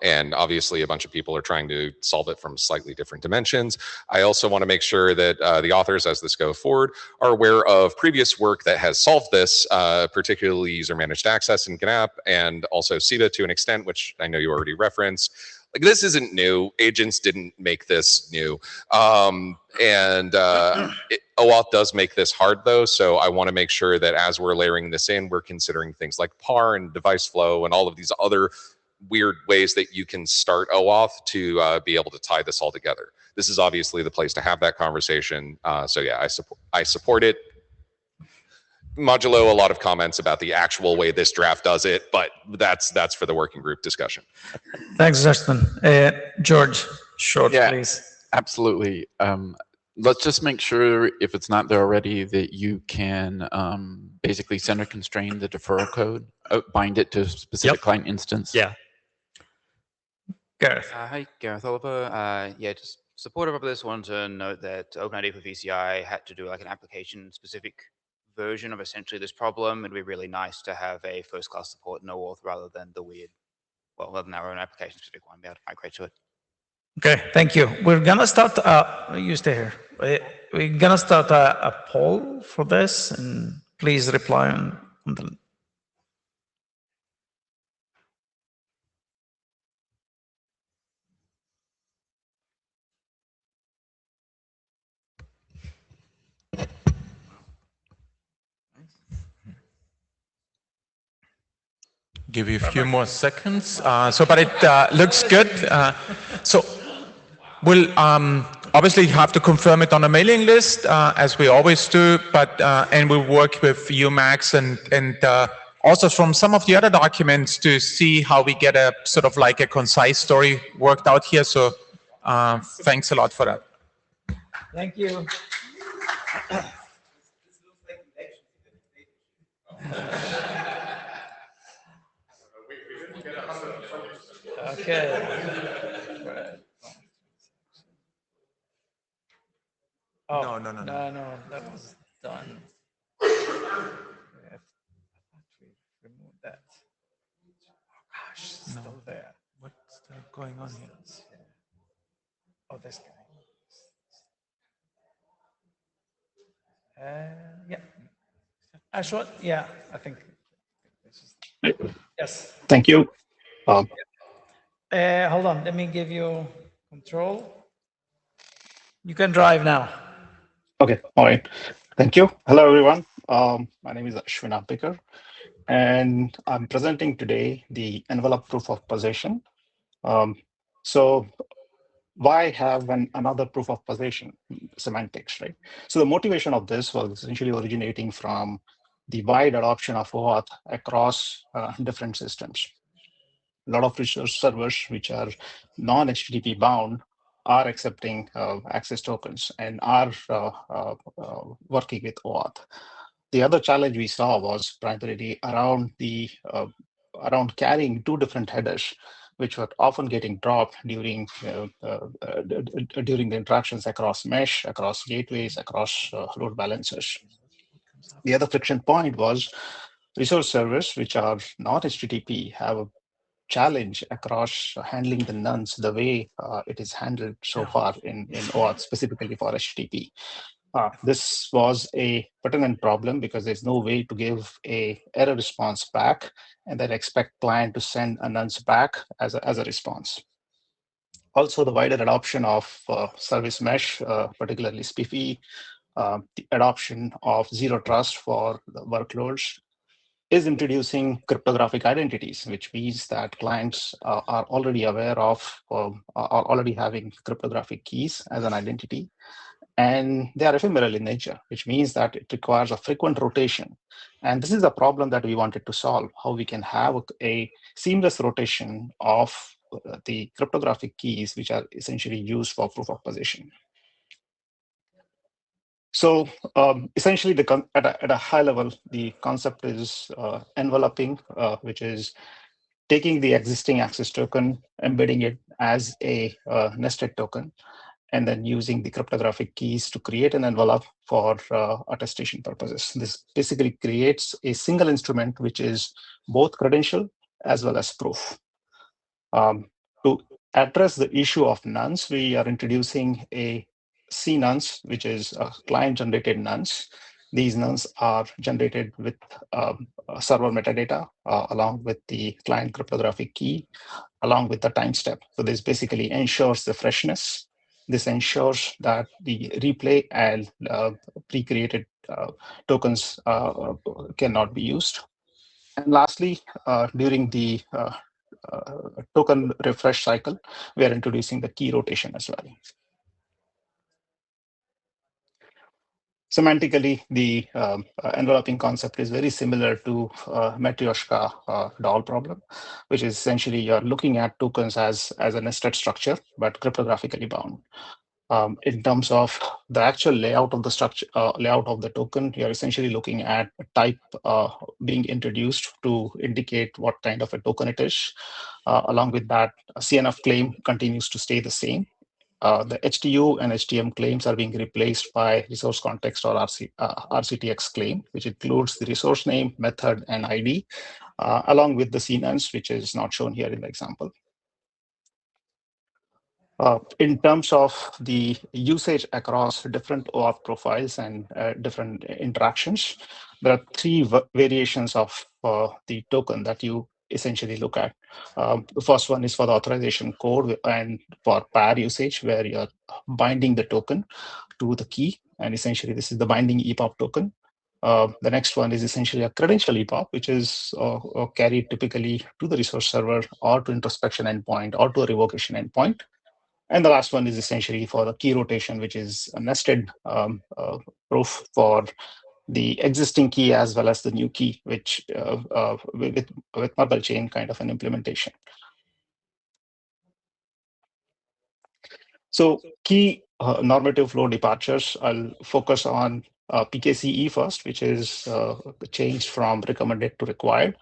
and obviously a bunch of people are trying to solve it from slightly different dimensions. I also want to make sure that the authors, as this goes forward, are aware of previous work that has solved this, particularly user-managed access in GNAP, and also CETA to an extent, which I know you already referenced. Like, this isn't new. Agents didn't make this new. OAuth does make this hard, though, so I want to make sure that as we're layering this in, we're considering things like PAR and device flow and all of these other weird ways that you can start OAuth to be able to tie this all together. This is obviously the place to have that conversation. So yeah, I support it. Modulo a lot of comments about the actual way this draft does it, but that's for the working group discussion. Thanks, Justin. George, short, please. Absolutely. Let's just make sure, if it's not there already, that you can basically center constrain the deferral code, bind it to a specific client instance. Yeah. Gareth. Hi, Gareth Oliver. Yeah, just supportive of this. Want to note that OpenID for VCI had to do like an application-specific version of essentially this problem. It'd be really nice to have a first-class support in OAuth rather than the weird, well, rather than our own application-specific one. Be able to migrate to it. Okay, thank you. We're gonna start. You stay here. We're gonna start a poll for this, and please reply on the. Give you a few more seconds. But it looks good. So we'll obviously have to confirm it on a mailing list, as we always do, but and we'll work with you, Max, and also from some of the other documents to see how we get a sort of like a concise story worked out here. So thanks a lot for that. Thank you. Okay. Right. Oh, No. no, that was done. We remove that. Oh, gosh, it's still there. What's going on here? Oh, this guy. Yeah. Ashwat, yeah, I think. Yes. Thank you. Hold on, let me give you control. You can drive now. Okay, all right. Thank you. Hello, everyone. My name is Ashwin Apikar, and I'm presenting today the envelope proof of possession. So why have another proof of possession semantics, right? So the motivation of this was essentially originating from the wide adoption of OAuth across different systems. A lot of resource servers, which are non-HTTP bound, are accepting access tokens and are working with OAuth. The other challenge we saw was primarily around around carrying two different headers, which were often getting dropped during the interactions across mesh, across gateways, across load balancers. The other friction point was resource servers, which are not HTTP, have a challenge across handling the nuns the way it is handled so far in OAuth, specifically for HTTP. This was a pertinent problem because there's no way to give a error response back and then expect client to send a nuns back as a response. Also, the wider adoption of service mesh, particularly SPIFFE, the adoption of zero trust for the workloads, is introducing cryptographic identities, which means that clients are already aware of, are already having cryptographic keys as an identity, and they are ephemeral in nature, which means that it requires a frequent rotation. And this is a problem that we wanted to solve, how we can have a seamless rotation of the cryptographic keys, which are essentially used for proof of possession. So essentially, at a high level, the concept is enveloping, which is taking the existing access token, embedding it as a nested token, and then using the cryptographic keys to create an envelope for attestation purposes. This basically creates a single instrument, which is both credential as well as proof. To address the issue of nuns, we are introducing a CNUNs, which is client-generated nuns. These nuns are generated with server metadata along with the client cryptographic key, along with the time step. So this basically ensures the freshness. This ensures that the replay and pre-created tokens cannot be used. And lastly, during the token refresh cycle, we are introducing the key rotation as well. Semantically, the enveloping concept is very similar to Matryoshka doll problem, which is essentially you're looking at tokens as a nested structure, but cryptographically bound. In terms of the actual layout of the structure, layout of the token, you're essentially looking at a type being introduced to indicate what kind of a token it is. Along with that, a CNF claim continues to stay the same. The HTU and HTM claims are being replaced by resource context or RCTX claim, which includes the resource name, method, and ID, along with the CNANs, which is not shown here in the example. In terms of the usage across different OAuth profiles and different interactions, there are three variations of the token that you essentially look at. The first one is for the authorization code and for pair usage, where you're binding the token to the key. And essentially, this is the binding EPOP token. The next one is essentially a credential EPOP, which is carried typically to the resource server or to introspection endpoint or to a revocation endpoint. And the last one is essentially for the key rotation, which is a nested proof for the existing key as well as the new key, which with marble chain kind of an implementation. So key normative flow departures, I'll focus on PKCE first, which is changed from recommended to required.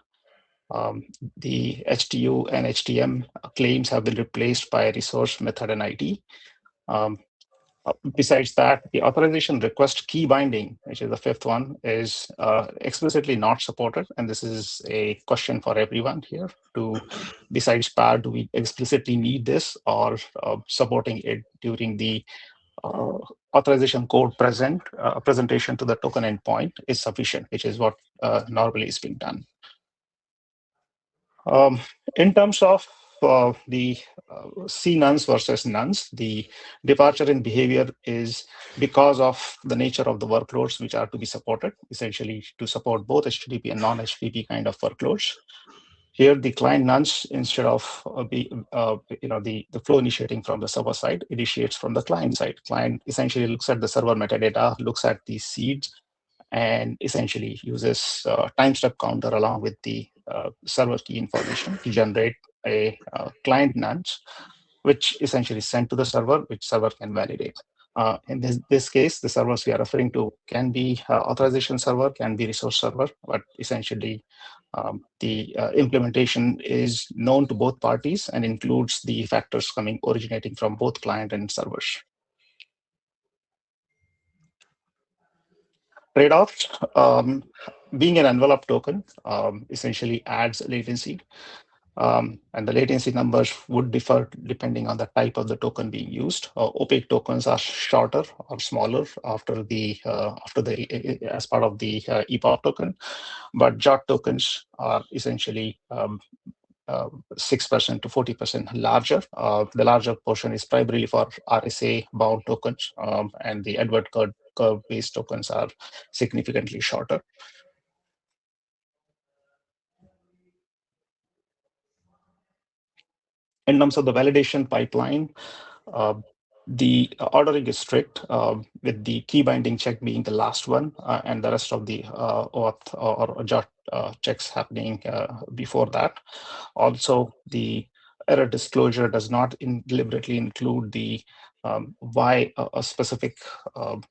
The HTU and HTM claims have been replaced by resource, method, and ID. Besides that, the authorization request key binding, which is the fifth one, is explicitly not supported. And this is a question for everyone here. Besides PAR, do we explicitly need this, or supporting it during the authorization code presentation to the token endpoint is sufficient, which is what normally is being done. In terms of the C nuns versus nuns, the departure in behavior is because of the nature of the workloads which are to be supported, essentially to support both HTTP and non-HTTP kind of workloads. Here, the client nuns, instead of the flow initiating from the server side, initiates from the client side. Client essentially looks at the server metadata, looks at the seeds, and essentially uses time step counter along with the server key information to generate a client nudge, which essentially is sent to the server, which server can validate. In this case, the servers we are referring to can be authorization server, can be resource server, but essentially the implementation is known to both parties and includes the factors originating from both client and servers. Trade-offs, being an envelope token essentially adds latency. And the latency numbers would differ depending on the type of the token being used. Opaque tokens are shorter or smaller as part of the EPOP token, but JOT tokens are essentially 6% to 40% larger. The larger portion is primarily for RSA bound tokens, and the Edward curve-based tokens are significantly shorter. In terms of the validation pipeline, the ordering is strict, with the key binding check being the last one, and the rest of the OAuth or JOT checks happening before that. Also, the error disclosure does not deliberately include the why a specific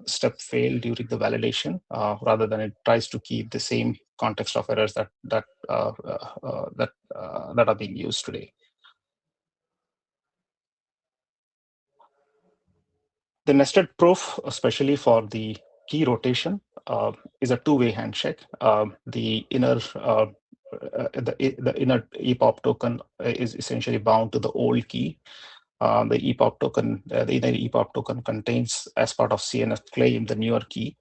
step failed during the validation, rather than it tries to keep the same context of errors that are being used today. The nested proof, especially for the key rotation, is a two-way handshake. The inner EPOP token is essentially bound to the old key. The EPOP token, the inner EPOP token contains, as part of CNF claim, the newer key,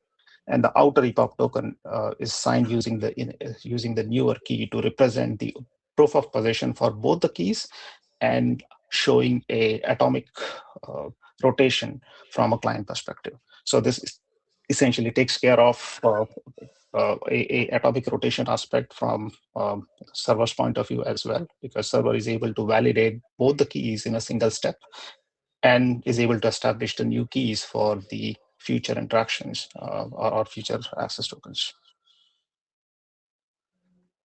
and the outer EPOP token is signed using the newer key to represent the proof of possession for both the keys and showing a atomic rotation from a client perspective. So this essentially takes care of a atomic rotation aspect from server's point of view as well, because server is able to validate both the keys in a single step and is able to establish the new keys for the future interactions or future access tokens.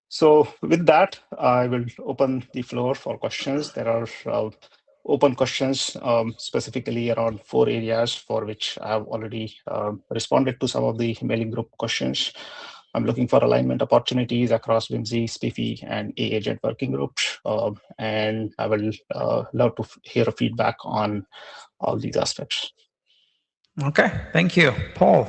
So with that, I will open the floor for questions. There are open questions specifically around 4 areas for which I have already responded to some of the mailing group questions. I'm looking for alignment opportunities across WIMSI, SPIFFE, and A-Agent working groups. And I will love to hear feedback on all these aspects. Okay, thank you. Paul.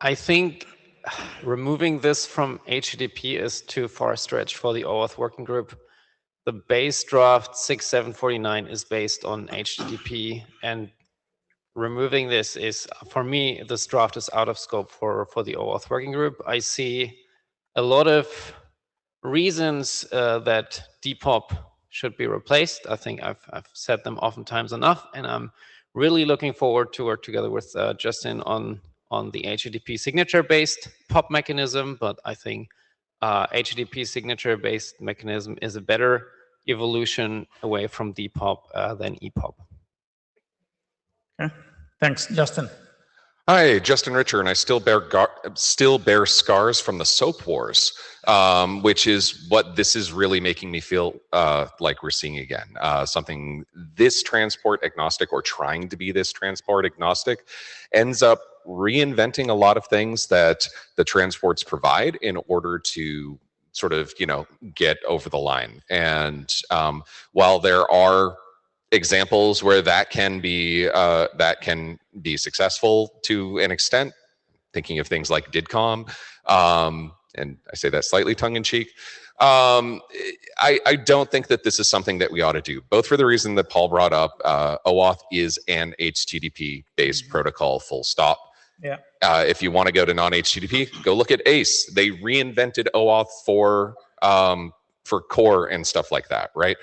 I think removing this from HTTP is too far a stretch for the OAuth working group. The base draft 6749 is based on HTTP, and removing this is, for me, this draft is out of scope for the OAuth working group. I see a lot of reasons that Depop should be replaced. I think I've said them oftentimes enough, and I'm really looking forward to work together with Justin on the HTTP signature-based POP mechanism, but I think HTTP signature-based mechanism is a better evolution away from Depop than EPOP. Okay. Thanks, Justin. Hi, Justin Richer, and I still bear scars from the soap wars, which is what this is really making me feel like we're seeing again. Something this transport agnostic, or trying to be this transport agnostic, ends up reinventing a lot of things that the transports provide in order to sort of, get over the line. And while there are examples where that can be successful to an extent, thinking of things like DIDCOM, and I say that slightly tongue-in-cheek. I don't think that this is something that we ought to do, both for the reason that Paul brought up. OAuth is an HTTP-based protocol, full stop. Yeah. If you want to go to non-HTTP, go look at ACE. They reinvented OAuth for core and stuff like that, right?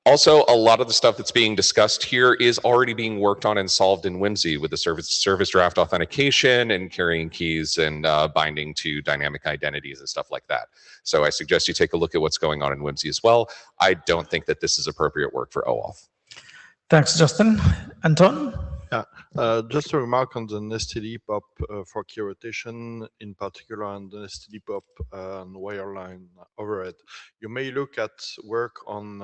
Also, a lot of the stuff that's being discussed here is already being worked on and solved in Whimsy with the service draft authentication and carrying keys and binding to dynamic identities and stuff like that. So I suggest you take a look at what's going on in Whimsy as well. I don't think that this is appropriate work for OAuth. Thanks, Justin. Anton? Yeah, just a remark on the nested EPOP for key rotation, in particular on the nested EPOP and wireline overhead. You may look at work on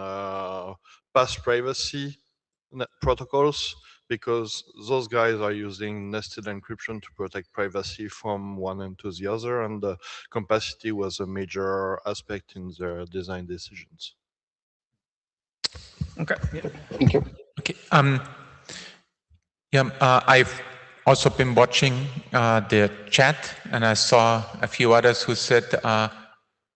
path privacy protocols, because those guys are using nested encryption to protect privacy from one end to the other, and capacity was a major aspect in their design decisions. Okay. Yeah. Thank you. Okay. I've also been watching the chat, and I saw a few others who said,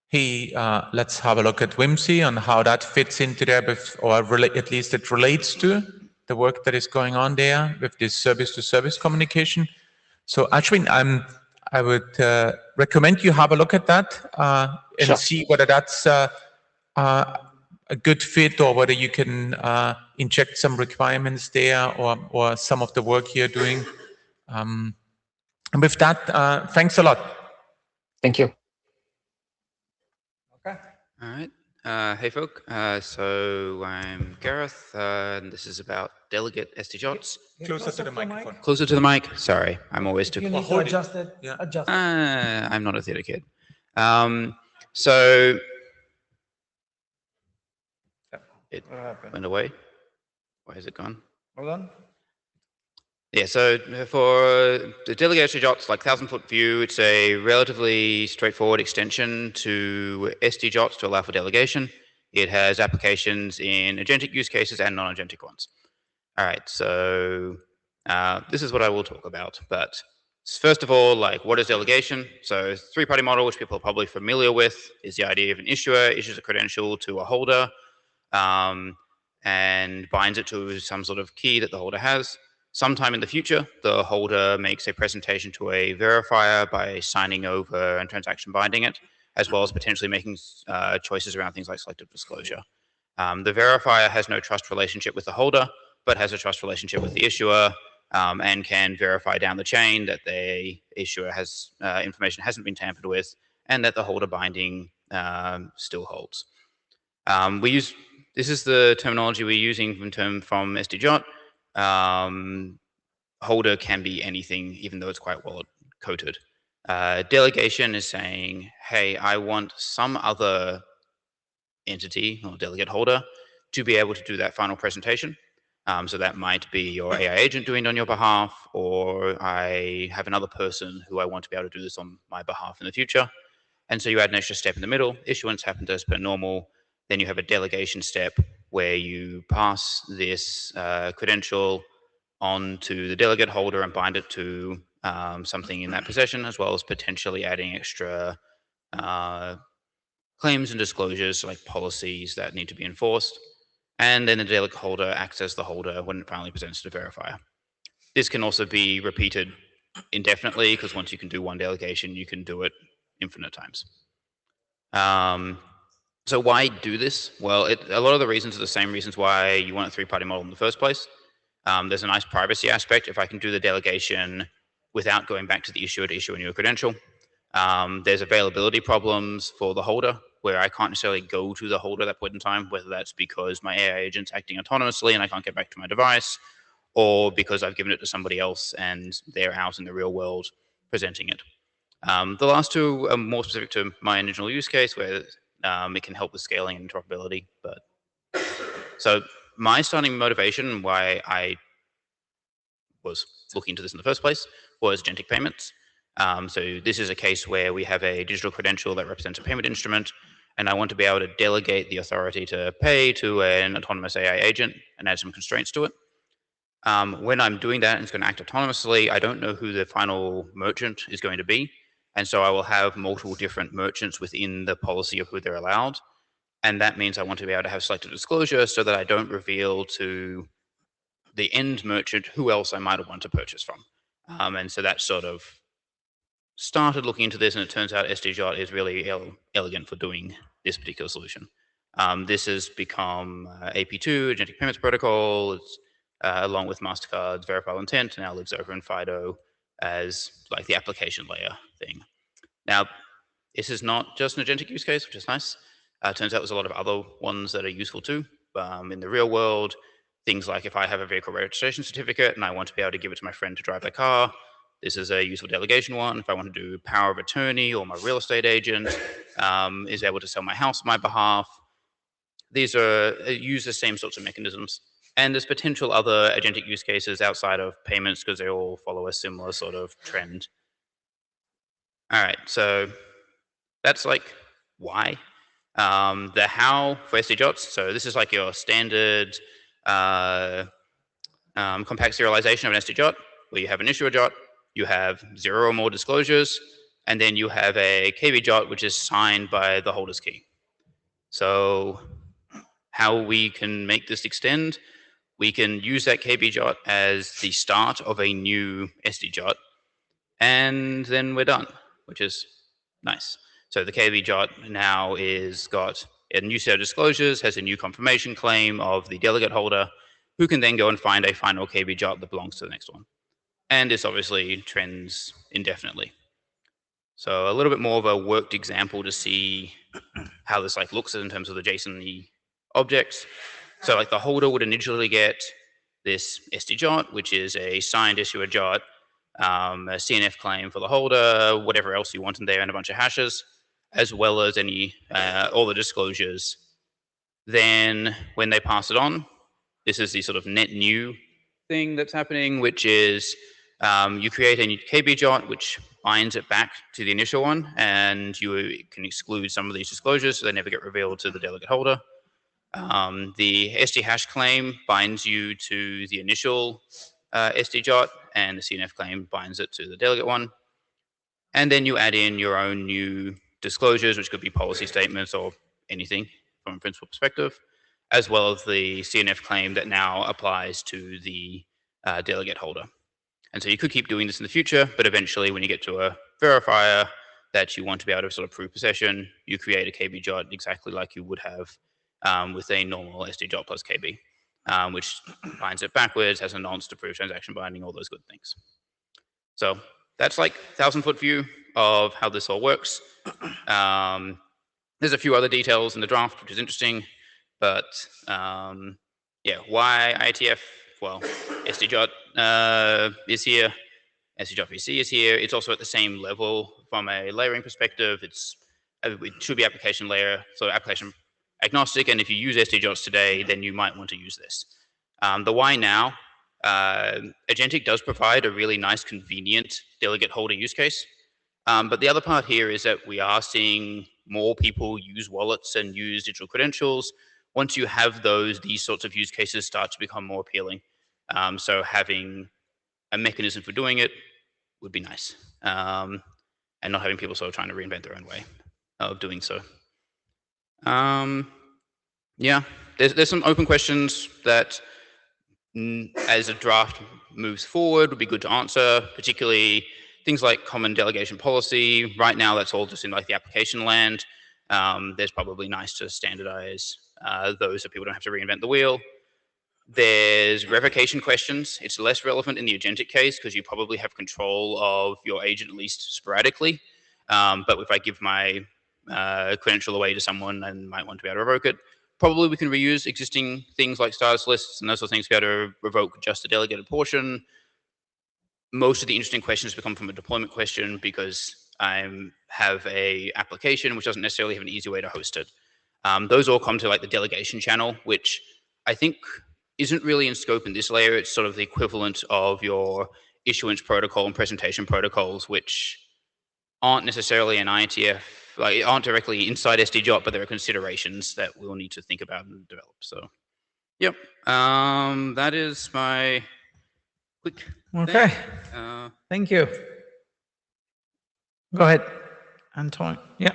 hey, let's have a look at Whimsy and how that fits into there, or at least it relates to the work that is going on there with this service-to-service communication. So Ashwin, I would recommend you have a look at that and Sure. see whether that's a good fit, or whether you can inject some requirements there, or some of the work you're doing. And with that, thanks a lot. Thank you. Okay. All right. Hey, folk. So I'm Gareth, and this is about delegate SDJOTs. Closer to the microphone. Closer to the mic. Sorry, I'm always too You close. need to adjust it. Yeah. Adjust it. I'm not a theater kid. So it What happened? went away. Why is it gone? Hold on. Yeah, so for the delegate SDJOTs, like 1,000-foot view, it's a relatively straightforward extension to SDJOTs to allow for delegation. It has applications in agentic use cases and non-agentic ones. All right, so this is what I will talk about. But first of all, like, what is delegation? So three-party model, which people are probably familiar with, is the idea of an issuer issues a credential to a holder and binds it to some sort of key that the holder has. Sometime in the future, the holder makes a presentation to a verifier by signing over and transaction binding it, as well as potentially making choices around things like selective disclosure. The verifier has no trust relationship with the holder, but has a trust relationship with the issuer, and can verify down the chain that the issuer has information hasn't been tampered with, and that the holder binding still holds. This is the terminology we're using from SDJOT. Holder can be anything, even though it's quite well coded. Delegation is saying, hey, I want some other entity or delegate holder to be able to do that final presentation. So that might be your AI agent doing it on your behalf, or I have another person who I want to be able to do this on my behalf in the future. And so you add an extra step in the middle. Issuance happens as per normal. Then you have a delegation step where you pass this credential on to the delegate holder and bind it to something in that possession, as well as potentially adding extra claims and disclosures, like policies that need to be enforced. And then the delegate holder acts as the holder when it finally presents to the verifier. This can also be repeated indefinitely, because once you can do one delegation, you can do it infinite times. So why do this? Well, a lot of the reasons are the same reasons why you want a three-party model in the first place. There's a nice privacy aspect if I can do the delegation without going back to the issuer to issue a new credential. There's availability problems for the holder, where I can't necessarily go to the holder at that point in time, whether that's because my AI agent's acting autonomously and I can't get back to my device, or because I've given it to somebody else and they're out in the real world presenting it. The last two are more specific to my original use case, where it can help with scaling and interoperability. But so my starting motivation, why I was looking into this in the first place, was agentic payments. So this is a case where we have a digital credential that represents a payment instrument, and I want to be able to delegate the authority to pay to an autonomous AI agent and add some constraints to it. When I'm doing that and it's going to act autonomously, I don't know who the final merchant is going to be. And so I will have multiple different merchants within the policy of who they're allowed. And that means I want to be able to have selective disclosure so that I don't reveal to the end merchant who else I might want to purchase from. And so that sort of started looking into this, and it turns out SDJOT is really elegant for doing this particular solution. This has become AP2, Agentic Payments Protocol. It's along with MasterCard's verifiable intent, now lives over in FIDO as like the application layer thing. Now, this is not just an agentic use case, which is nice. Turns out there's a lot of other ones that are useful too. In the real world, things like if I have a vehicle registration certificate and I want to be able to give it to my friend to drive their car, this is a useful delegation one. If I want to do power of attorney, or my real estate agent is able to sell my house on my behalf, these use the same sorts of mechanisms. And there's potential other agentic use cases outside of payments because they all follow a similar sort of trend. All right, so that's like why. The how for SDJOTs, so this is like your standard compact serialization of an SDJOT, where you have an issuer JOT, you have 0 or more disclosures, and then you have a KB JOT, which is signed by the holder's key. So how we can make this extend, we can use that KB JOT as the start of a new SD JOT, and then we're done, which is nice. So the KB JOT now is got a new set of disclosures, has a new confirmation claim of the delegate holder, who can then go and find a final KB JOT that belongs to the next one. And this obviously trends indefinitely. So a little bit more of a worked example to see how this like looks in terms of the JSON objects. So like the holder would initially get this SD JOT, which is a signed issuer JOT, a CNF claim for the holder, whatever else you want in there, and a bunch of hashes, as well as any all the disclosures. Then when they pass it on, this is the sort of net new thing that's happening, which is you create a KB JOT, which binds it back to the initial one, and you can exclude some of these disclosures so they never get revealed to the delegate holder. The SD hash claim binds you to the initial SD JOT, and the CNF claim binds it to the delegate one. And then you add in your own new disclosures, which could be policy statements or anything from a principal perspective, as well as the CNF claim that now applies to the delegate holder. And so you could keep doing this in the future, but eventually when you get to a verifier that you want to be able to sort of prove possession, you create a KB JOT exactly like you would have with a normal SD JOT plus KB, which binds it backwards, has a nonce to prove transaction binding, all those good things. So that's like 1,000-foot view of how this all works. There's a few other details in the draft, which is interesting, but yeah, why IETF? Well, SDJOT is here, SDJOT VC is here. It's also at the same level from a layering perspective. It should be application layer, so application agnostic, and if you use SDJOTs today, then you might want to use this. The why now, Agentic does provide a really nice, convenient delegate holder use case. But the other part here is that we are seeing more people use wallets and use digital credentials. Once you have those, these sorts of use cases start to become more appealing. So having a mechanism for doing it would be nice. And not having people sort of trying to reinvent their own way of doing so. Yeah, there's some open questions that as a draft moves forward would be good to answer, particularly things like common delegation policy. Right now, that's all just in like the application land. There's probably nice to standardize those so people don't have to reinvent the wheel. There's revocation questions. It's less relevant in the agentic case because you probably have control of your agent at least sporadically. But if I give my credential away to someone and might want to be able to revoke it, probably we can reuse existing things like status lists and those sort of things to be able to revoke just the delegated portion. Most of the interesting questions become from a deployment question because I have a application which doesn't necessarily have an easy way to host it. Those all come to like the delegation channel, which I think isn't really in scope in this layer. It's sort of the equivalent of your issuance protocol and presentation protocols, which aren't necessarily an IETF, like aren't directly inside SDJOT, but there are considerations that we'll need to think about and develop. So, yep, that is my quick. Okay. Thank you. Go ahead, Antoine. Yeah.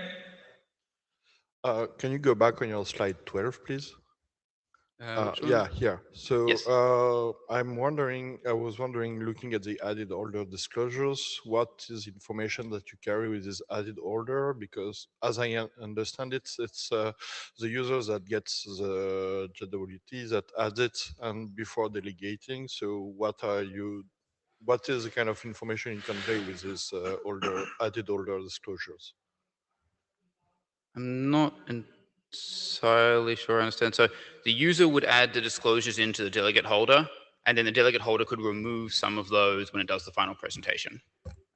Can you go back on your slide 12, please? Yeah, here. So Yes. I was wondering, looking at the added order disclosures, what is information that you carry with this added order? Because as I understand it, it's the users that gets the JWT that adds it and before delegating. So what is the kind of information you convey with this added order disclosures? I'm not entirely sure I understand. So the user would add the disclosures into the delegate holder, and then the delegate holder could remove some of those when it does the final presentation.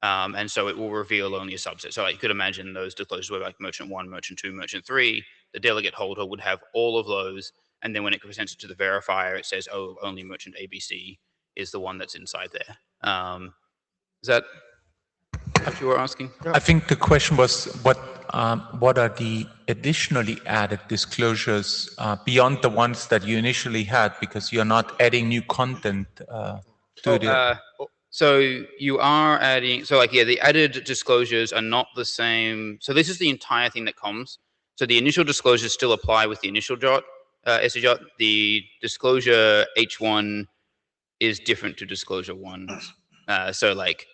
And so it will reveal only a subset. So you could imagine those disclosures were like merchant 1, merchant 2, merchant 3. The delegate holder would have all of those. And then when it presents it to the verifier, it says, oh, only merchant ABC is the one that's inside there. Is that what you were asking? I think the question was what are the additionally added disclosures beyond the ones that you initially had, because you're not adding new content to the. So you are adding, so like, yeah, the added disclosures are not the same. So this is the entire thing that comes. So the initial disclosures still apply with the initial JOT, SDJOT. The disclosure H1 is different to disclosure 1. So like,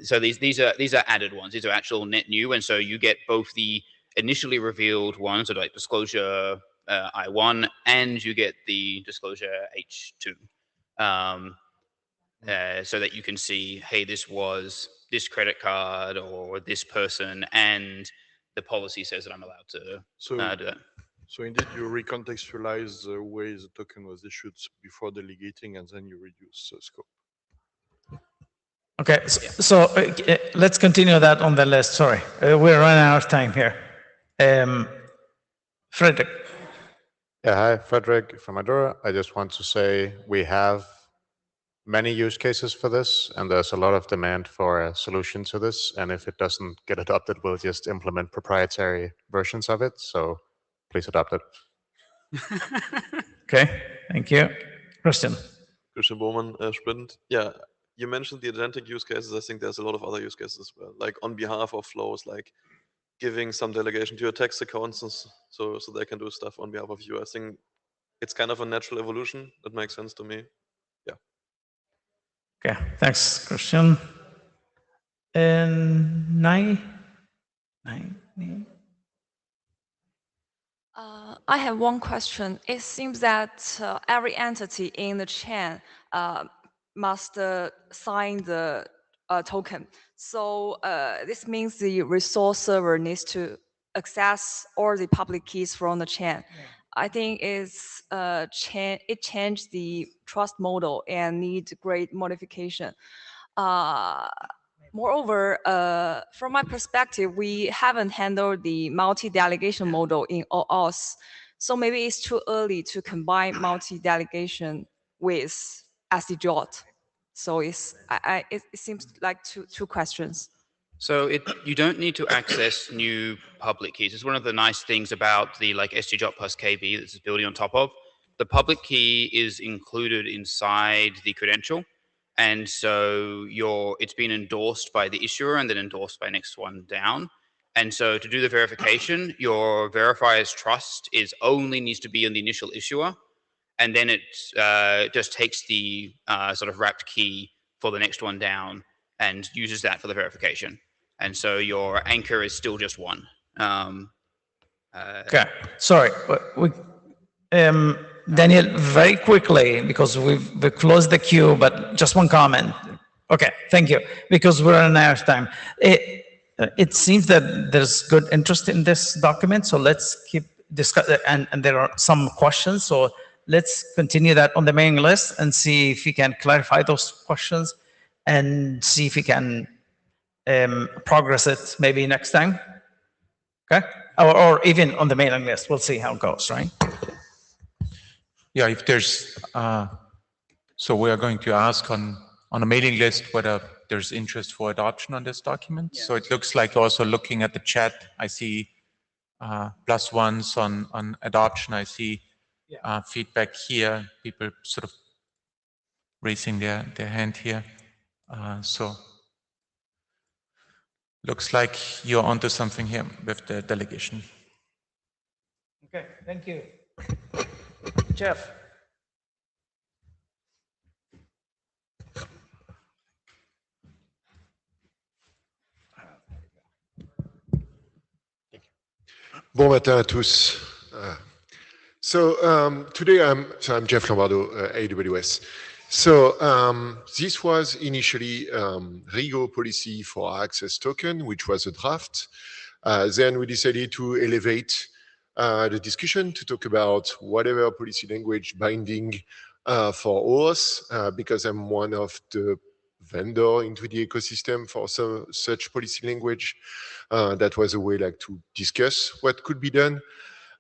so these are added ones. These are actual net new, and so you get both the initially revealed ones, so like disclosure I1, and you get the disclosure H2, so that you can see, hey, this was this credit card or this person, and the policy says that I'm allowed to do that. So indeed, you recontextualize the way the token was issued before delegating, and then you reduce the scope. Okay, so let's continue that on the list. Sorry, we're running out of time here. Frederick. Yeah, hi, Frederick from Madura. I just want to say we have many use cases for this, and there's a lot of demand for a solution to this. And if it doesn't get adopted, we'll just implement proprietary versions of it. So please adopt it. Okay, thank you. Christian. Christian Bowman, Sprint. Yeah, you mentioned the agentic use cases. I think there's a lot of other use cases as well, like on behalf of flows, like giving some delegation to your tax accountants so they can do stuff on behalf of you. I think it's kind of a natural evolution. That makes sense to me. Yeah. Okay, thanks, Christian. And Nai? I have one question. It seems that every entity in the chain must sign the token. So this means the resource server needs to access all the public keys from the chain. Yeah. I think it changed the trust model and need great modification. Moreover, from my perspective, we haven't handled the multi-delegation model in OAuth. So maybe it's too early to combine multi-delegation with SDJOT. So it seems like two questions. So you don't need to access new public keys. It's one of the nice things about the like SDJOT plus KB that's building on top of. The public key is included inside the credential. And so it's been endorsed by the issuer and then endorsed by next one down. And so to do the verification, your verifier's trust only needs to be on the initial issuer. And then it just takes the sort of wrapped key for the next one down and uses that for the verification. And so your anchor is still just one. Okay, sorry. Daniel, very quickly, because we've closed the queue, but just one comment. Okay, thank you, because we're running out of time. It seems that there's good interest in this document, so let's keep discuss, and there are some questions. So let's continue that on the mailing list and see if we can clarify those questions and see if we can progress it maybe next time. Okay, or even on the mailing list. We'll see how it goes, right? Yeah, if there's, so we are going to ask on a mailing list whether there's interest for adoption on this document. So it looks like also looking at the chat, I see plus ones on adoption. I see feedback here, people sort of raising their hand here. So looks like you're onto something here with the delegation. Okay, thank you. Jeff. Bon matin à tous. Today I'm Jeff Lombardo, AWS. This was initially Rigo policy for access token, which was a draft. Then we decided to elevate the discussion to talk about whatever policy language binding for OAuth, because I'm one of the vendor into the ecosystem for such policy language. That was a way like to discuss what could be done.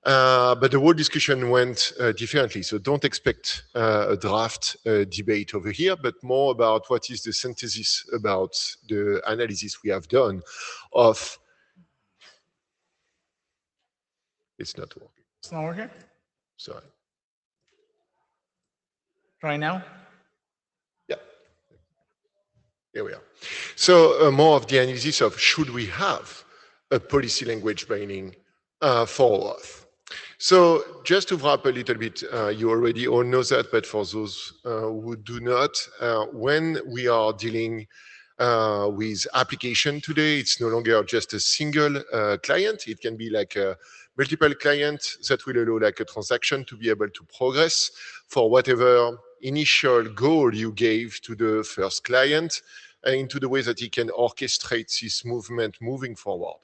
But the whole discussion went differently. So don't expect a draft debate over here, but more about what is the synthesis about the analysis we have done of. It's not working. It's not working? Sorry. Try now? Yeah. Here we are. So more of the analysis of should we have a policy language binding for OAuth. So just to wrap a little bit, you already all know that, but for those who do not, when we are dealing with application today, it's no longer just a single client. It can be like a multiple client that will allow like a transaction to be able to progress for whatever initial goal you gave to the first client into the way that he can orchestrate this movement moving forward.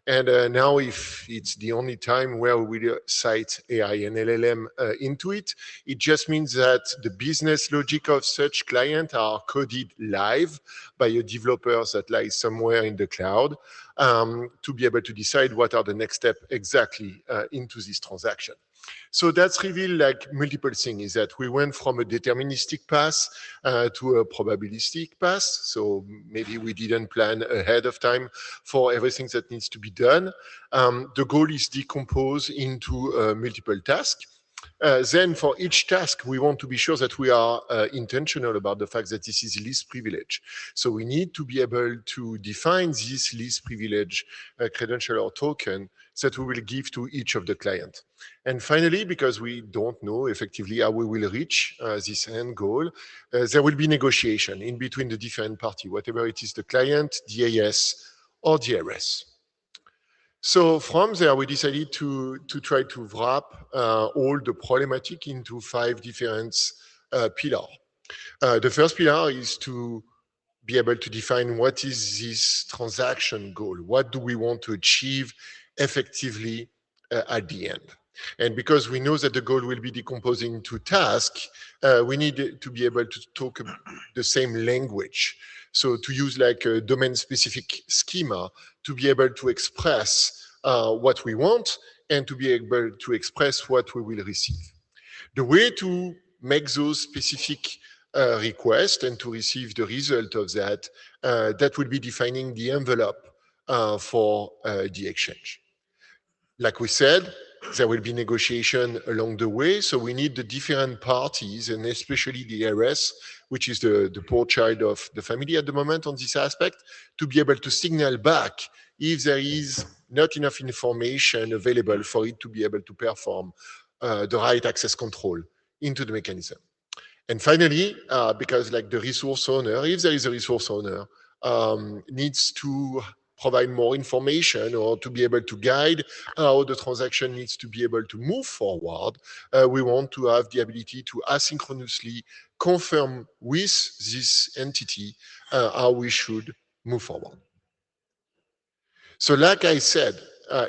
And now if it's the only time where we will cite AI and LLM into it, it just means that the business logic of such client are coded live by a developer that lies somewhere in the cloud to be able to decide what are the next step exactly into this transaction. So that's revealed like multiple things, is that we went from a deterministic path to a probabilistic path. So maybe we didn't plan ahead of time for everything that needs to be done. The goal is decomposed into multiple tasks. Then for each task, we want to be sure that we are intentional about the fact that this is least privilege. So we need to be able to define this least privilege credential or token that we will give to each of the client. And finally, because we don't know effectively how we will reach this end goal, there will be negotiation in between the different parties, whatever it is, the client, the AS, or the RS. So from there, we decided to try to wrap all the problematic into 5 different pillars. The first pillar is to be able to define what is this transaction goal? What do we want to achieve effectively at the end? And because we know that the goal will be decomposing into tasks, we need to be able to talk the same language. So to use like a domain-specific schema to be able to express what we want and to be able to express what we will receive. The way to make those specific requests and to receive the result of that, that will be defining the envelope for the exchange. Like we said, there will be negotiation along the way. So we need the different parties, and especially the RS, which is the poor child of the family at the moment on this aspect, to be able to signal back if there is not enough information available for it to be able to perform the right access control into the mechanism. And finally, because like the resource owner, if there is a resource owner, needs to provide more information or to be able to guide how the transaction needs to be able to move forward, we want to have the ability to asynchronously confirm with this entity how we should move forward. So like I said,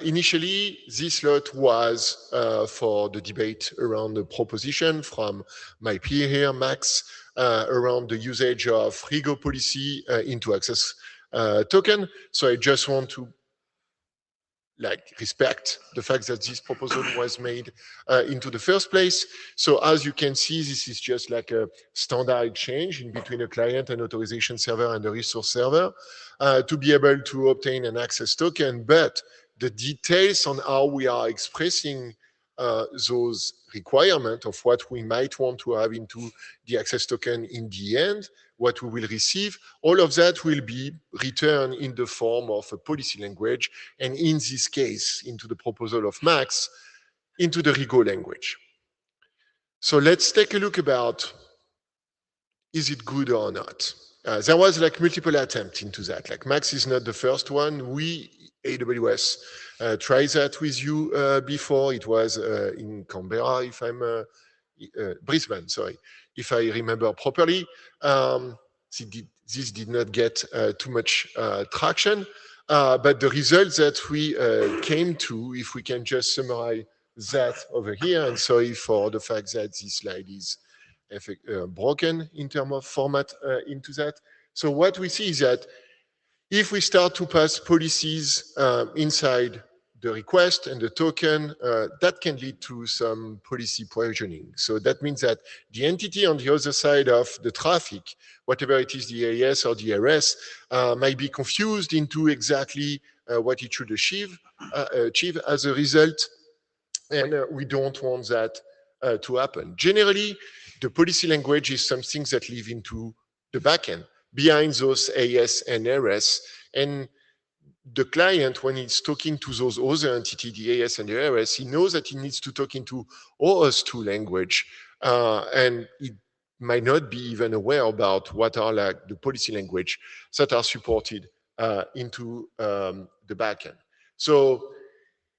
initially, this lot was for the debate around the proposition from my peer here, Max, around the usage of RIGO policy into access token. So I just want to respect the fact that this proposal was made into the first place. So as you can see, this is just like a standard exchange in between a client and authorization server and a resource server to be able to obtain an access token. But the details on how we are expressing those requirements of what we might want to have into the access token in the end, what we will receive, all of that will be returned in the form of a policy language, and in this case, into the proposal of Max, into the RIGO language. So let's take a look about, is it good or not? There was multiple attempts into that. Max is not the first one. We, AWS, tried that with you before. It was in Canberra, if I'm Brisbane, sorry, if I remember properly. This did not get too much traction, but the results that we came to, if we can just summarize that over here, and sorry for the fact that this slide is broken in terms of format into that. So what we see is that if we start to pass policies inside the request and the token, that can lead to some policy provisioning. So that means that the entity on the other side of the traffic, whatever it is, the AES or the RS, might be confused into exactly what it should achieve as a result. And we don't want that to happen. Generally, the policy language is something that lives into the backend, behind those AES and RS. And the client, when he's talking to those other entities, the AES and the RS, he knows that he needs to talk into OAUTH2 language. And he might not be even aware about what are the policy language that are supported into the backend. So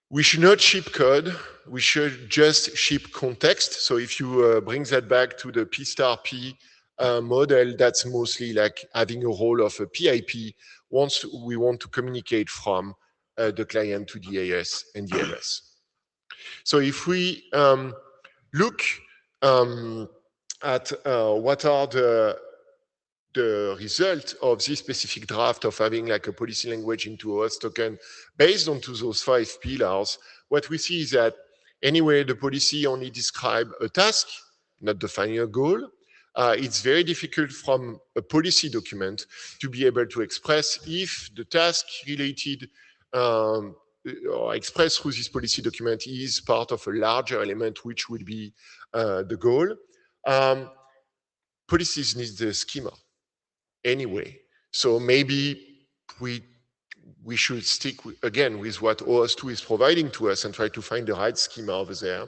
we should not ship code. We should just ship context. So if you bring that back to the P star P model, that's mostly having a role of a PIP once we want to communicate from the client to the AES and the RS. So if we look at what are the result of this specific draft of having a policy language into OAuth token based on those 5 pillars, what we see is that anyway, the policy only describe a task, not defining a goal. It's very difficult from a policy document to be able to express if the task related or expressed through this policy document is part of a larger element, which would be the goal. Policies need the schema anyway. So maybe we should stick again with what OAuth2 is providing to us and try to find the right schema over there.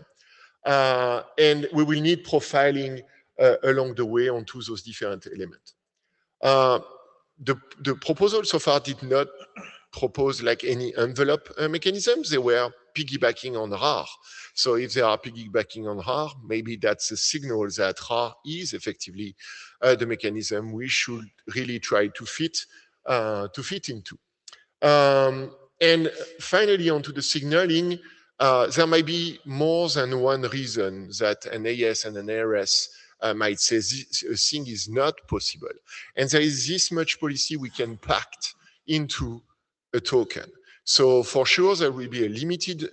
And we will need profiling along the way onto those different elements. The proposal so far did not propose any envelope mechanisms. They were piggybacking on RAR. So if they are piggybacking on RAR, maybe that's a signal that RAR is effectively the mechanism we should really try to fit into. And finally, onto the signaling, there might be more than one reason that an AES and an ARS might say a thing is not possible. And there is this much policy we can pack into a token. So for sure, there will be a limited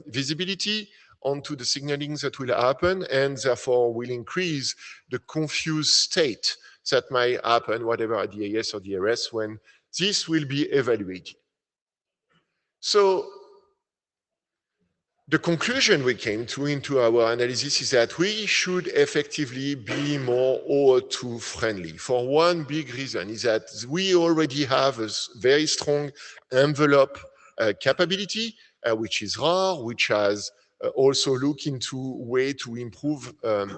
visibility onto the signaling that will happen, and therefore will increase the confused state that might happen, whatever at the AES or the RS, when this will be evaluated. So the conclusion we came to into our analysis is that we should effectively be more OAuth2 friendly. For one big reason is that we already have a very strong envelope capability, which is RAR, which has also look into way to improve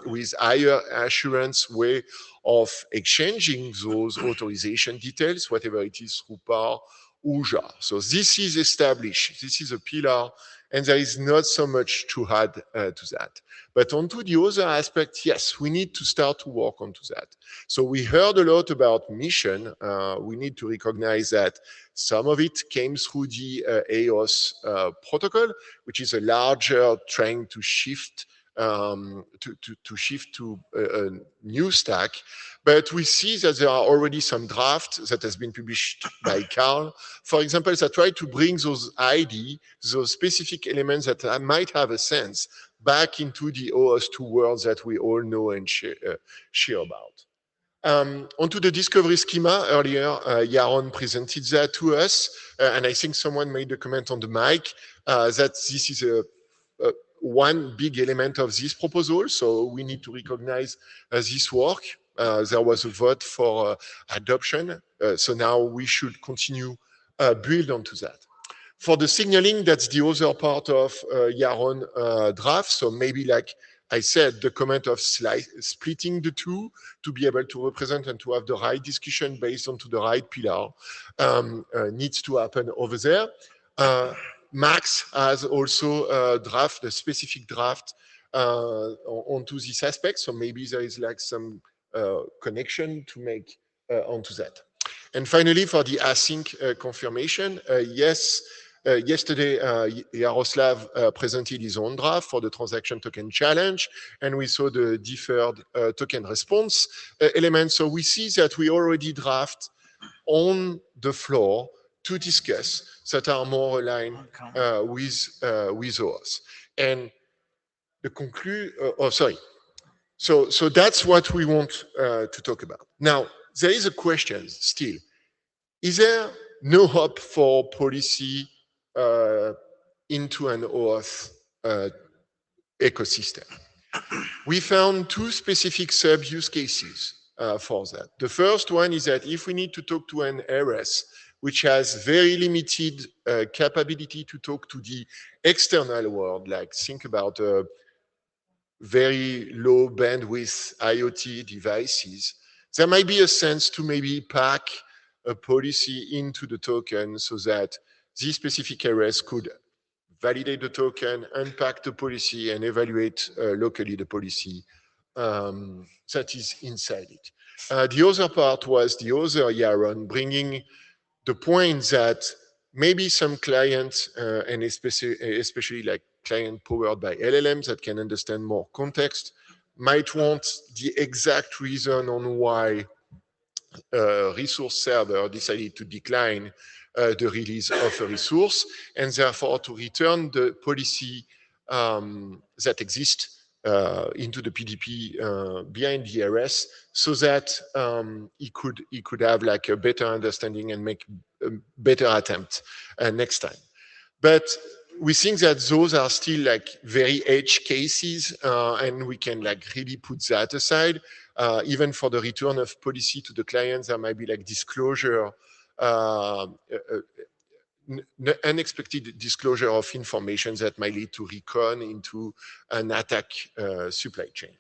with higher assurance way of exchanging those authorization details, whatever it is through PAR UJA. So this is established. This is a pillar, and there is not so much to add to that. But onto the other aspect, yes, we need to start to work onto that. So we heard a lot about mission. We need to recognize that some of it came through the OAuth protocol, which is a larger trying to shift to a new stack. But we see that there are already some drafts that has been published by Carl, for example, that try to bring those ID, those specific elements that might have a sense, back into the OAuth 2 worlds that we all know and share about. Onto the discovery schema earlier, Yaron presented that to us, and I think someone made a comment on the mic that this is one big element of this proposal, so we need to recognize this work. There was a vote for adoption, so now we should continue build onto that. For the signaling, that's the other part of Yaron draft, so maybe like I said, the comment of splitting the two to be able to represent and to have the right discussion based onto the right pillar needs to happen over there. Max has also a specific draft onto this aspect, so maybe there is like some connection to make onto that. And finally, for the async confirmation, yes, yesterday, Yaroslav presented his own draft for the transaction token challenge, and we saw the deferred token response element. So we see that we already draft on the floor to discuss that are more aligned with OAuth. And the So that's what we want to talk about. Now, there is a question still. Is there no hope for policy into an OAuth ecosystem? We found two specific sub-use cases for that. The first one is that if we need to talk to an RS, which has very limited capability to talk to the external world, like think about very low bandwidth IoT devices, there might be a sense to maybe pack a policy into the token so that this specific RS could validate the token, unpack the policy, and evaluate locally the policy that is inside it. The other part was the other Yaron bringing the point that maybe some clients, and especially like client powered by LLMs that can understand more context, might want the exact reason on why a resource server decided to decline the release of a resource, and therefore to return the policy that exists into the PDP behind the RS, so that he could have like a better understanding and make a better attempt next time. But we think that those are still like very edge cases, and we can like really put that aside. Even for the return of policy to the clients, there might be like disclosure, unexpected disclosure of information that might lead to recon into an attack supply chain.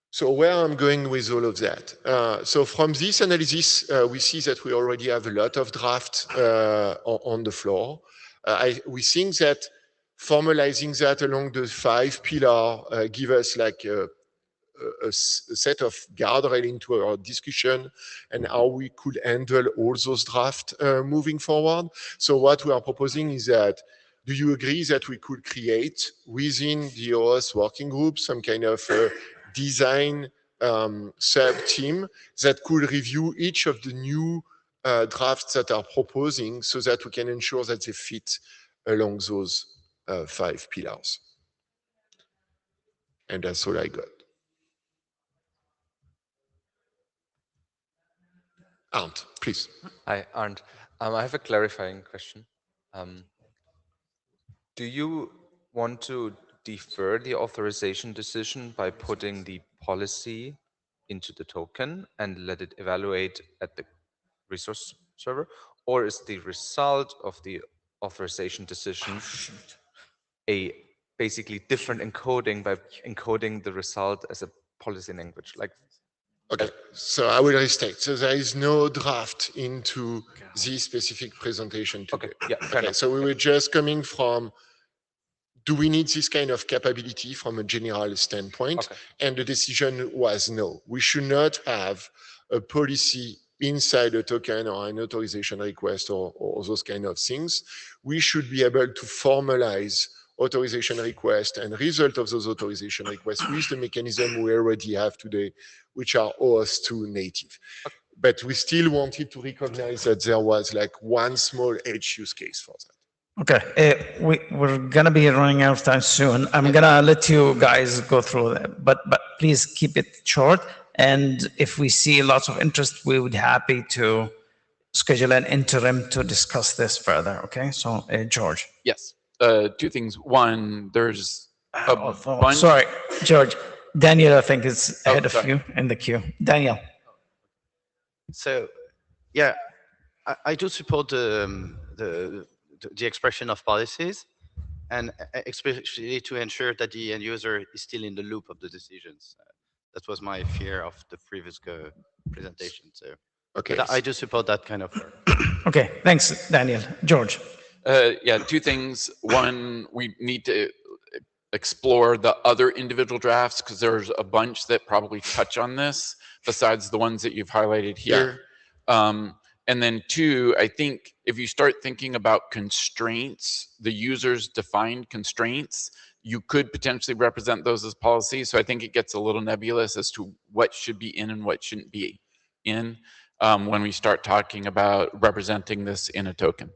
So where I'm going with all of that. So from this analysis, we see that we already have a lot of draft on the floor. We think that formalizing that along the 5 pillars give us like a set of guardrail into our discussion and how we could handle all those drafts moving forward. So what we are proposing is that, do you agree that we could create within the OAuth working group some kind of design sub-team that could review each of the new drafts that are proposing so that we can ensure that they fit along those 5 pillars? And that's all I got. Arndt, please. Hi, Arndt. I have a clarifying question. Do you want to defer the authorization decision by putting the policy into the token and let it evaluate at the resource server? Or is the result of the authorization decision a basically different encoding by encoding the result as a policy language? Like, Okay, so I will restate. So there is no draft into this specific presentation today. Okay, yeah, fair enough. So we were just coming from, do we need this kind of capability from a general standpoint? Okay. And the decision was no. We should not have a policy inside a token or an authorization request or those kind of things. We should be able to formalize authorization request and result of those authorization requests with the mechanism we already have today, which are OAuth 2 native. But we still wanted to recognize that there was like one small edge use case for that. Okay, we're gonna be running out of time soon. I'm gonna let you guys go through that, but please keep it short. And if we see lots of interest, we would be happy to schedule an interim to discuss this further. Okay, so George. Yes. Two things. One, there's a bunch. Sorry, George. Daniel, I think, is ahead of sorry. you in the queue. Daniel. So, yeah, I do support the expression of policies, and especially to ensure that the end user is still in the loop of the decisions. That was my fear of the previous presentation. So, okay, but I do support that kind of work. Okay, thanks, Daniel. George. Yeah, two things. One, we need to explore the other individual drafts because there's a bunch that probably touch on this besides the ones that you've highlighted here. And then two, I think if you start thinking about constraints, the user's defined constraints, you could potentially represent those as policies. So I think it gets a little nebulous as to what should be in and what shouldn't be in when we start talking about representing this in a token.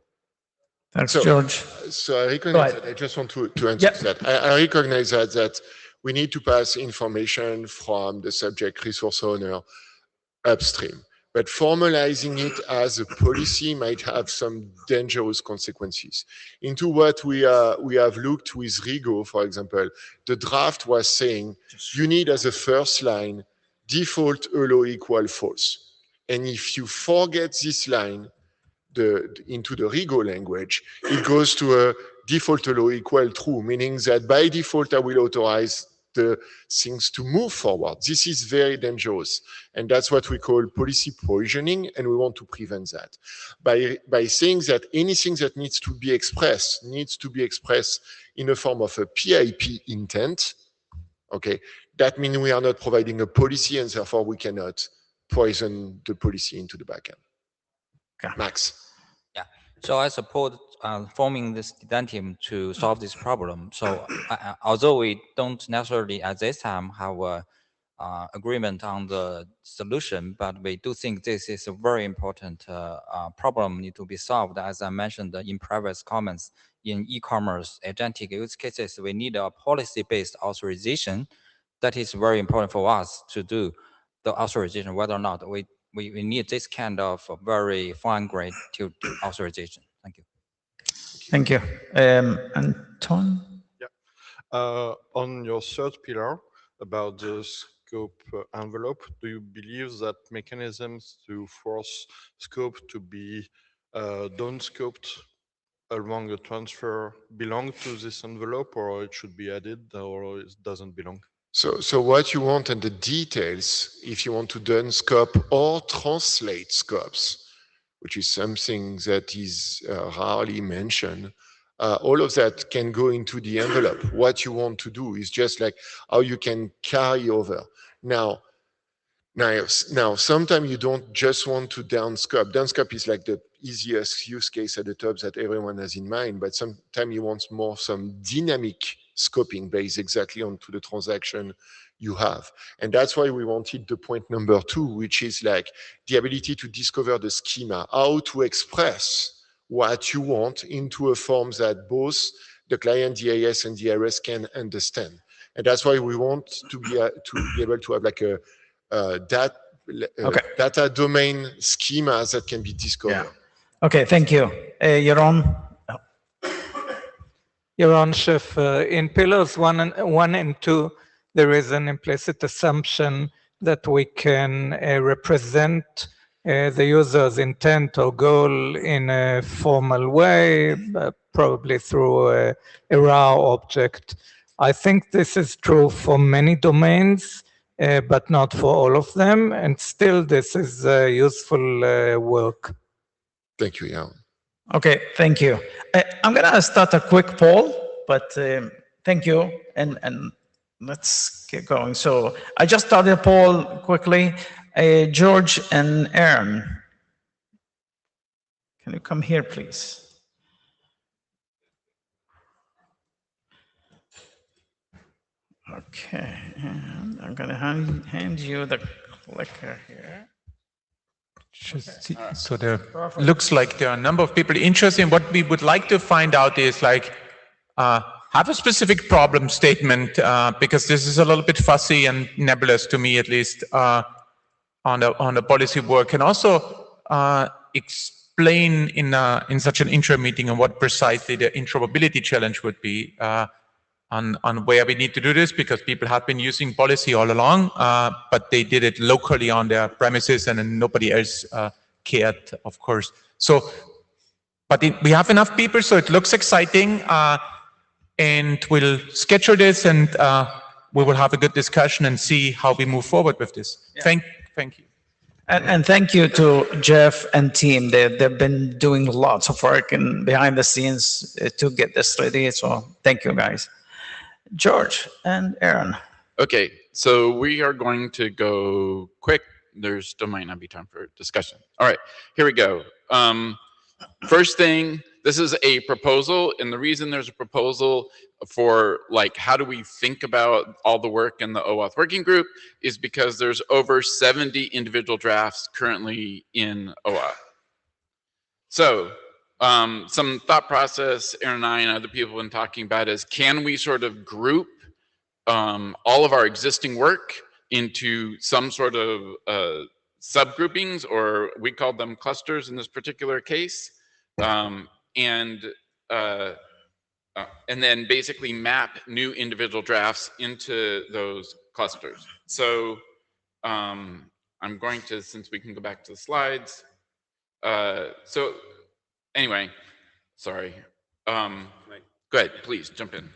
Thanks, George. So I recognize that. I just want to answer that. I recognize that we need to pass information from the subject resource owner upstream. But formalizing it as a policy might have some dangerous consequences. Into what we have looked with Rigo, for example, the draft was saying you need as a first line default allow equal false. And if you forget this line into the Rigo language, it goes to a default allow equal true, meaning that by default I will authorize the things to move forward. This is very dangerous. And that's what we call policy provisioning, and we want to prevent that. By saying that anything that needs to be expressed in a form of a PIP intent, okay, that means we are not providing a policy and therefore we cannot poison the policy into the backend. Okay. Max. Yeah, so I support forming this design team to solve this problem. So although we don't necessarily at this time have a agreement on the solution, but we do think this is a very important problem need to be solved. As I mentioned in previous comments, in e-commerce agentic use cases, we need a policy-based authorization. That is very important for us to do the authorization, whether or not we need this kind of very fine-grained authorization. Thank you. Thank you. Anton? Yeah. On your third pillar about the scope envelope, do you believe that mechanisms to force scope to be down-scoped along the transfer belong to this envelope, or it should be added, or it doesn't belong? So what you want and the details, if you want to down scope or translate scopes, which is something that is rarely mentioned, all of that can go into the envelope. What you want to do is just like how you can carry over. Now, sometimes you don't just want to downscope. Downscope is like the easiest use case at the top that everyone has in mind, but sometimes you want more some dynamic scoping based exactly onto the transaction you have. And that's why we wanted the point number 2, which is like the ability to discover the schema, how to express what you want into a form that both the client, DIS, and DRS can understand. And that's why we want to be able to have like a data domain schema that can be discovered. Yeah. Okay, thank you. Yaron? Yaron Schiff, in pillars 1 and 2, there is an implicit assumption that we can represent the user's intent or goal in a formal way, probably through a raw object. I think this is true for many domains, but not for all of them. And still, this is useful work. Thank you, Jan. Okay, thank you. I'm gonna start a quick poll, but thank you, and let's get going. So I just started a poll quickly. George and Aaron, can you come here, please? Okay, and I'm gonna hand you the clicker here. So there looks like there are a number of people interested. What we would like to find out is like, have a specific problem statement, because this is a little bit fussy and nebulous to me, at least, on the policy work, and also explain in such an intro meeting on what precisely the interoperability challenge would be, on where we need to do this, because people have been using policy all along, but they did it locally on their premises, and then nobody else cared, of course. So, but we have enough people, so it looks exciting, and we'll schedule this, and we will have a good discussion and see how we move forward with this. Yeah. Thank you. And thank you to Jeff and team. They've been doing lots of work and behind the scenes to get this ready. So thank you, guys. George and Aaron. Okay, so we are going to go quick. There still might not be time for discussion. All right, here we go. First thing, this is a proposal, and the reason there's a proposal for like how do we think about all the work in the OAuth working group is because there's over 70 individual drafts currently in OAuth. So some thought process Aaron and I and other people have been talking about is, can we sort of group all of our existing work into some sort of subgroupings, or we call them clusters in this particular case, and then basically map new individual drafts into those clusters. So I'm going to, since we can go back to the slides. So anyway, sorry. Go ahead, please jump in.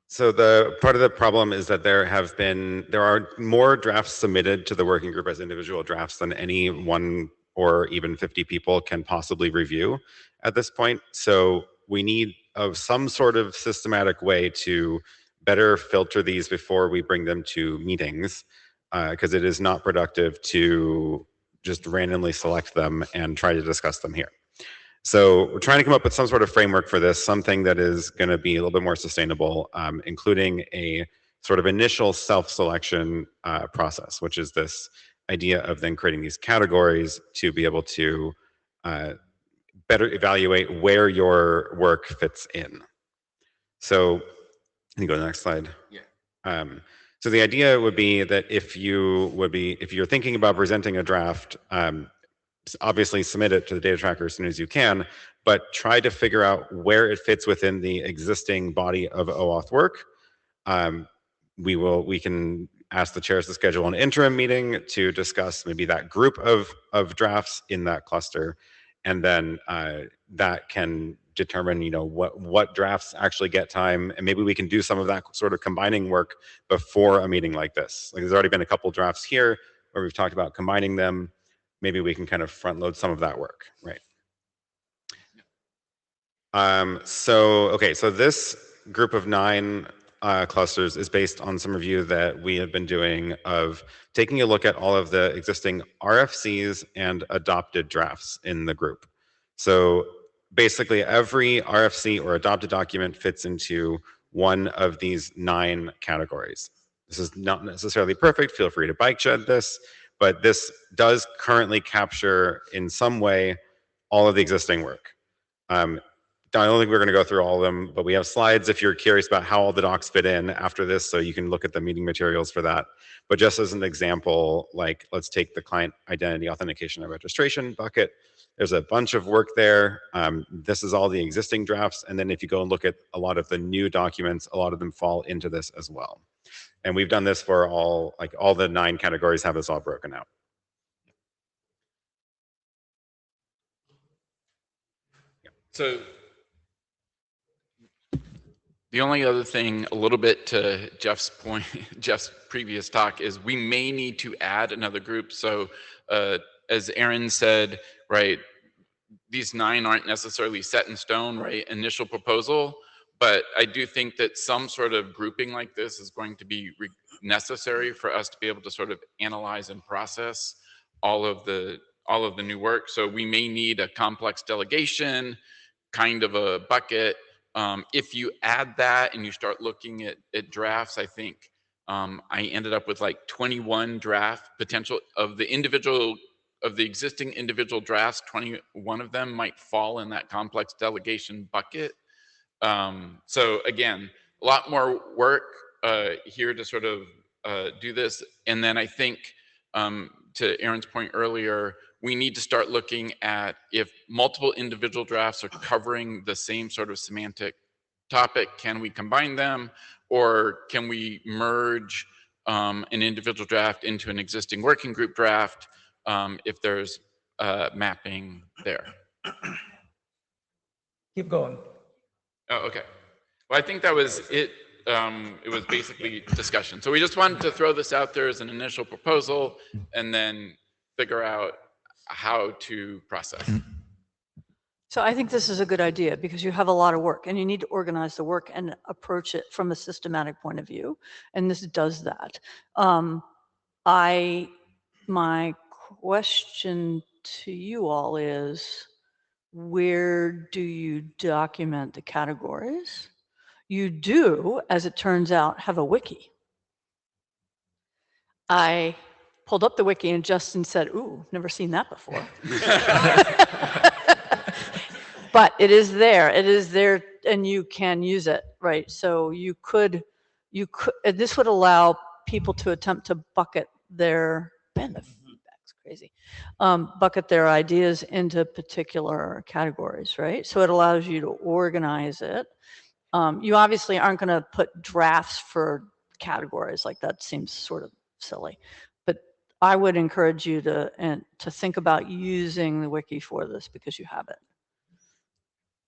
So the part of the problem is that there are more drafts submitted to the working group as individual drafts than any one or even 50 people can possibly review at this point. So we need some sort of systematic way to better filter these before we bring them to meetings, because it is not productive to just randomly select them and try to discuss them here. So we're trying to come up with some sort of framework for this, something that is going to be a little bit more sustainable, including a sort of initial self-selection process, which is this idea of then creating these categories to be able to better evaluate where your work fits in. So can you go to the next slide? Yeah. So the idea would be that if you're thinking about presenting a draft, obviously submit it to the data tracker as soon as you can, but try to figure out where it fits within the existing body of OAuth work. We can ask the chairs to schedule an interim meeting to discuss maybe that group of drafts in that cluster, and then that can determine, what drafts actually get time, and maybe we can do some of that sort of combining work before a meeting like this. Like, there's already been a couple drafts here where we've talked about combining them. Maybe we can kind of front load some of that work, right? So this group of 9 clusters is based on some review that we have been doing of taking a look at all of the existing RFCs and adopted drafts in the group. So basically every RFC or adopted document fits into one of these 9 categories. This is not necessarily perfect. Feel free to bike shed this. But this does currently capture, in some way, all of the existing work. I don't think we're going to go through all of them, but we have slides if you're curious about how all the docs fit in after this, so you can look at the meeting materials for that. But just as an example, like, let's take the client identity authentication and registration bucket. There's a bunch of work there. This is all the existing drafts. And then if you go and look at a lot of the new documents, a lot of them fall into this as well. And we've done this for all the 9 categories have this all broken out. So The only other thing, a little bit to Jeff's point, Jeff's previous talk, is we may need to add another group. So as Aaron said, right, these 9 aren't necessarily set in stone, right, initial proposal, but I do think that some sort of grouping like this is going to be necessary for us to be able to sort of analyze and process all of the new work. So we may need a complex delegation, kind of a bucket. If you add that and you start looking at drafts, I think I ended up with like 21 draft potential of the existing individual drafts. 21 of them might fall in that complex delegation bucket. So again, a lot more work here to sort of do this. And then I think to Aaron's point earlier, we need to start looking at if multiple individual drafts are covering the same sort of semantic topic, can we combine them, or can we merge an individual draft into an existing working group draft if there's mapping there? Keep going. Oh, okay. Well, I think that was it. It was basically discussion. So we just wanted to throw this out there as an initial proposal and then figure out how to process. So I think this is a good idea because you have a lot of work and you need to organize the work and approach it from a systematic point of view. And this does that. My question to you all is, where do you document the categories? You do, as it turns out, have a wiki. I pulled up the wiki and Justin said, ooh, never seen that before. But it is there, and you can use it, right? So you could, this would allow people to attempt to bucket their, man, the feedback's crazy, bucket their ideas into particular categories, right? So it allows you to organize it. You obviously aren't gonna put drafts for categories, like that seems sort of silly. But I would encourage you to think about using the wiki for this because you have it.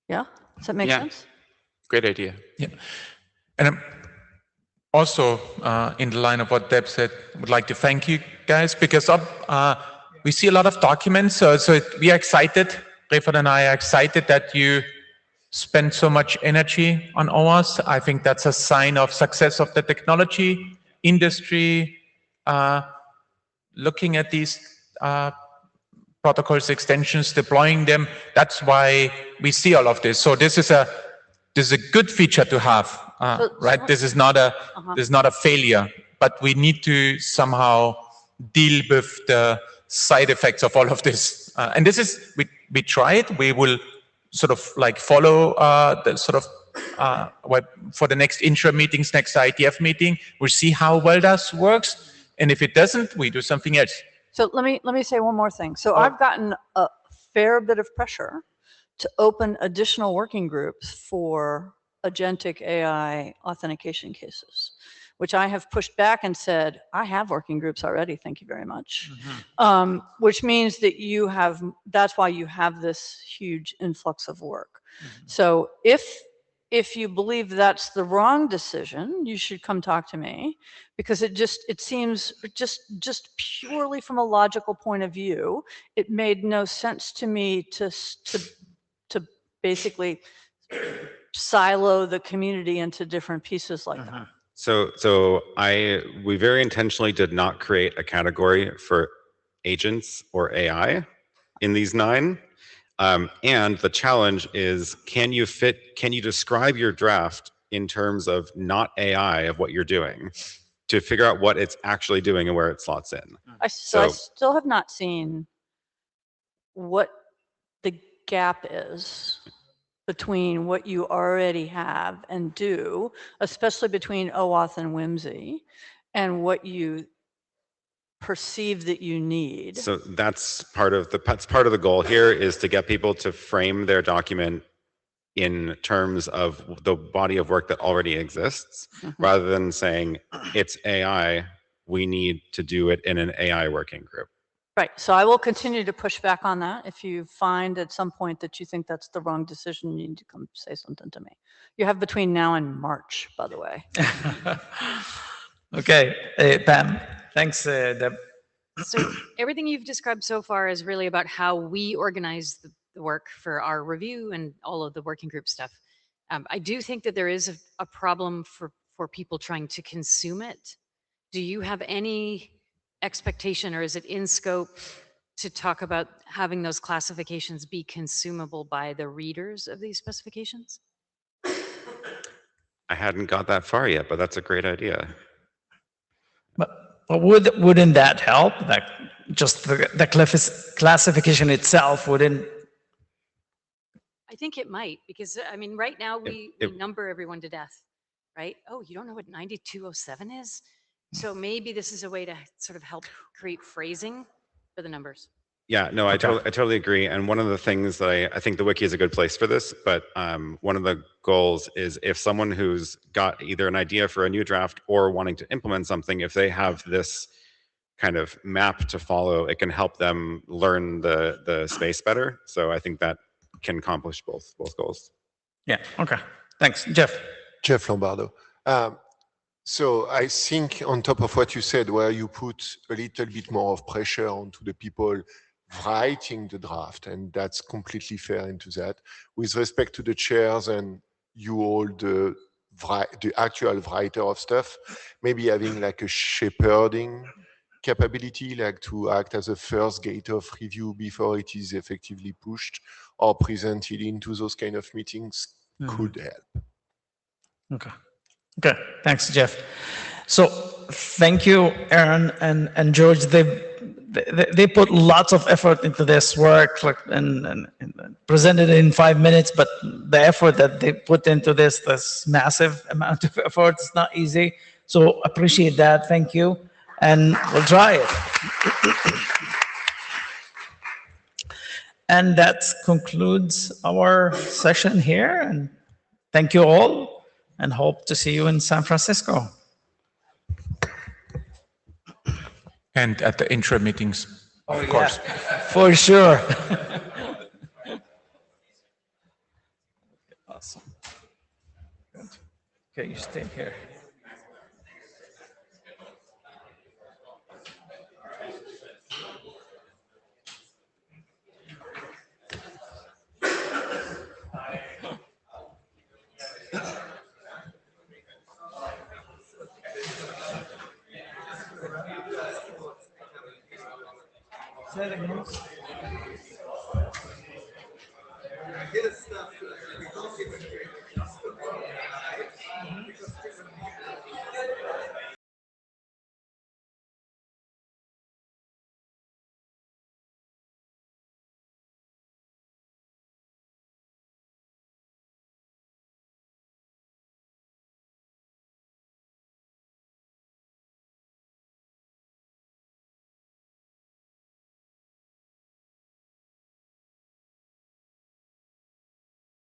Yeah, does that make sense? Great idea. Yeah, and also in the line of what Deb said, would like to thank you guys because we see a lot of documents, so we are excited. Rayford and I are excited that you spend so much energy on OAuth. I think that's a sign of success of the technology industry, looking at these protocols, extensions, deploying them. That's why we see all of this. So this is a good feature to have, right? This is not a failure, but we need to somehow deal with the side effects of all of this. And this is we try it. We will sort of like follow the sort of for the next intra meetings, next IETF meeting. We'll see how well that works, and if it doesn't, we do something else. So let me say one more thing. So I've gotten a fair bit of pressure to open additional working groups for agentic AI authentication cases, which I have pushed back and said, I have working groups already, thank you very much. Mm-hmm. Which means that that's why you have this huge influx of work. Mm-hmm. So if you believe that's the wrong decision, you should come talk to me because it seems just purely from a logical point of view, it made no sense to me to basically silo the community into different pieces like that. So we very intentionally did not create a category for agents or AI in these 9. And the challenge is, can you describe your draft in terms of not AI of what you're doing to figure out what it's actually doing and where it slots in? I still have not seen what the gap is between what you already have and do, especially between OAuth and Whimsy, and what you perceive that you need. So that's part of the goal here, is to get people to frame their document in terms of the body of work that already exists, rather than saying it's AI, we need to do it in an AI working group. Right, so I will continue to push back on that. If you find at some point that you think that's the wrong decision, you need to come say something to me. You have between now and March, by the way. Okay, Pam, thanks, Deb. So everything you've described so far is really about how we organize the work for our review and all of the working group stuff. I do think that there is a problem for people trying to consume it. Do you have any expectation, or is it in scope to talk about having those classifications be consumable by the readers of these specifications? I hadn't got that far yet, but that's a great idea. But wouldn't that help? Like just the classification itself wouldn't. I think it might, because I mean, right now we number everyone to death, right? Oh, you don't know what 9207 is? So maybe this is a way to sort of help create phrasing for the numbers. Yeah, no, I totally agree. And one of the things that I think the wiki is a good place for this, but one of the goals is if someone who's got either an idea for a new draft or wanting to implement something, if they have this kind of map to follow, it can help them learn the space better. So I think that can accomplish both goals. Yeah, okay. Thanks. Jeff. Jeff Lombardo. So I think on top of what you said, where you put a little bit more of pressure onto the people writing the draft, and that's completely fair into that. With respect to the chairs and you all, the actual writer of stuff, maybe having like a shepherding capability, like to act as a first gate of review before it is effectively pushed or presented into those kind of meetings could help. Okay. Okay, thanks, Jeff. So thank you, Aaron and George. They put lots of effort into this work, like, and presented it in 5 minutes, but the effort that they put into this massive amount of effort is not easy. So appreciate that. Thank you. And we'll try it. And that concludes our session here. And thank you all, and hope to see you in San Francisco. And at the intra meetings, of course. For sure. Awesome. Good. Okay, you stay here. Say it again.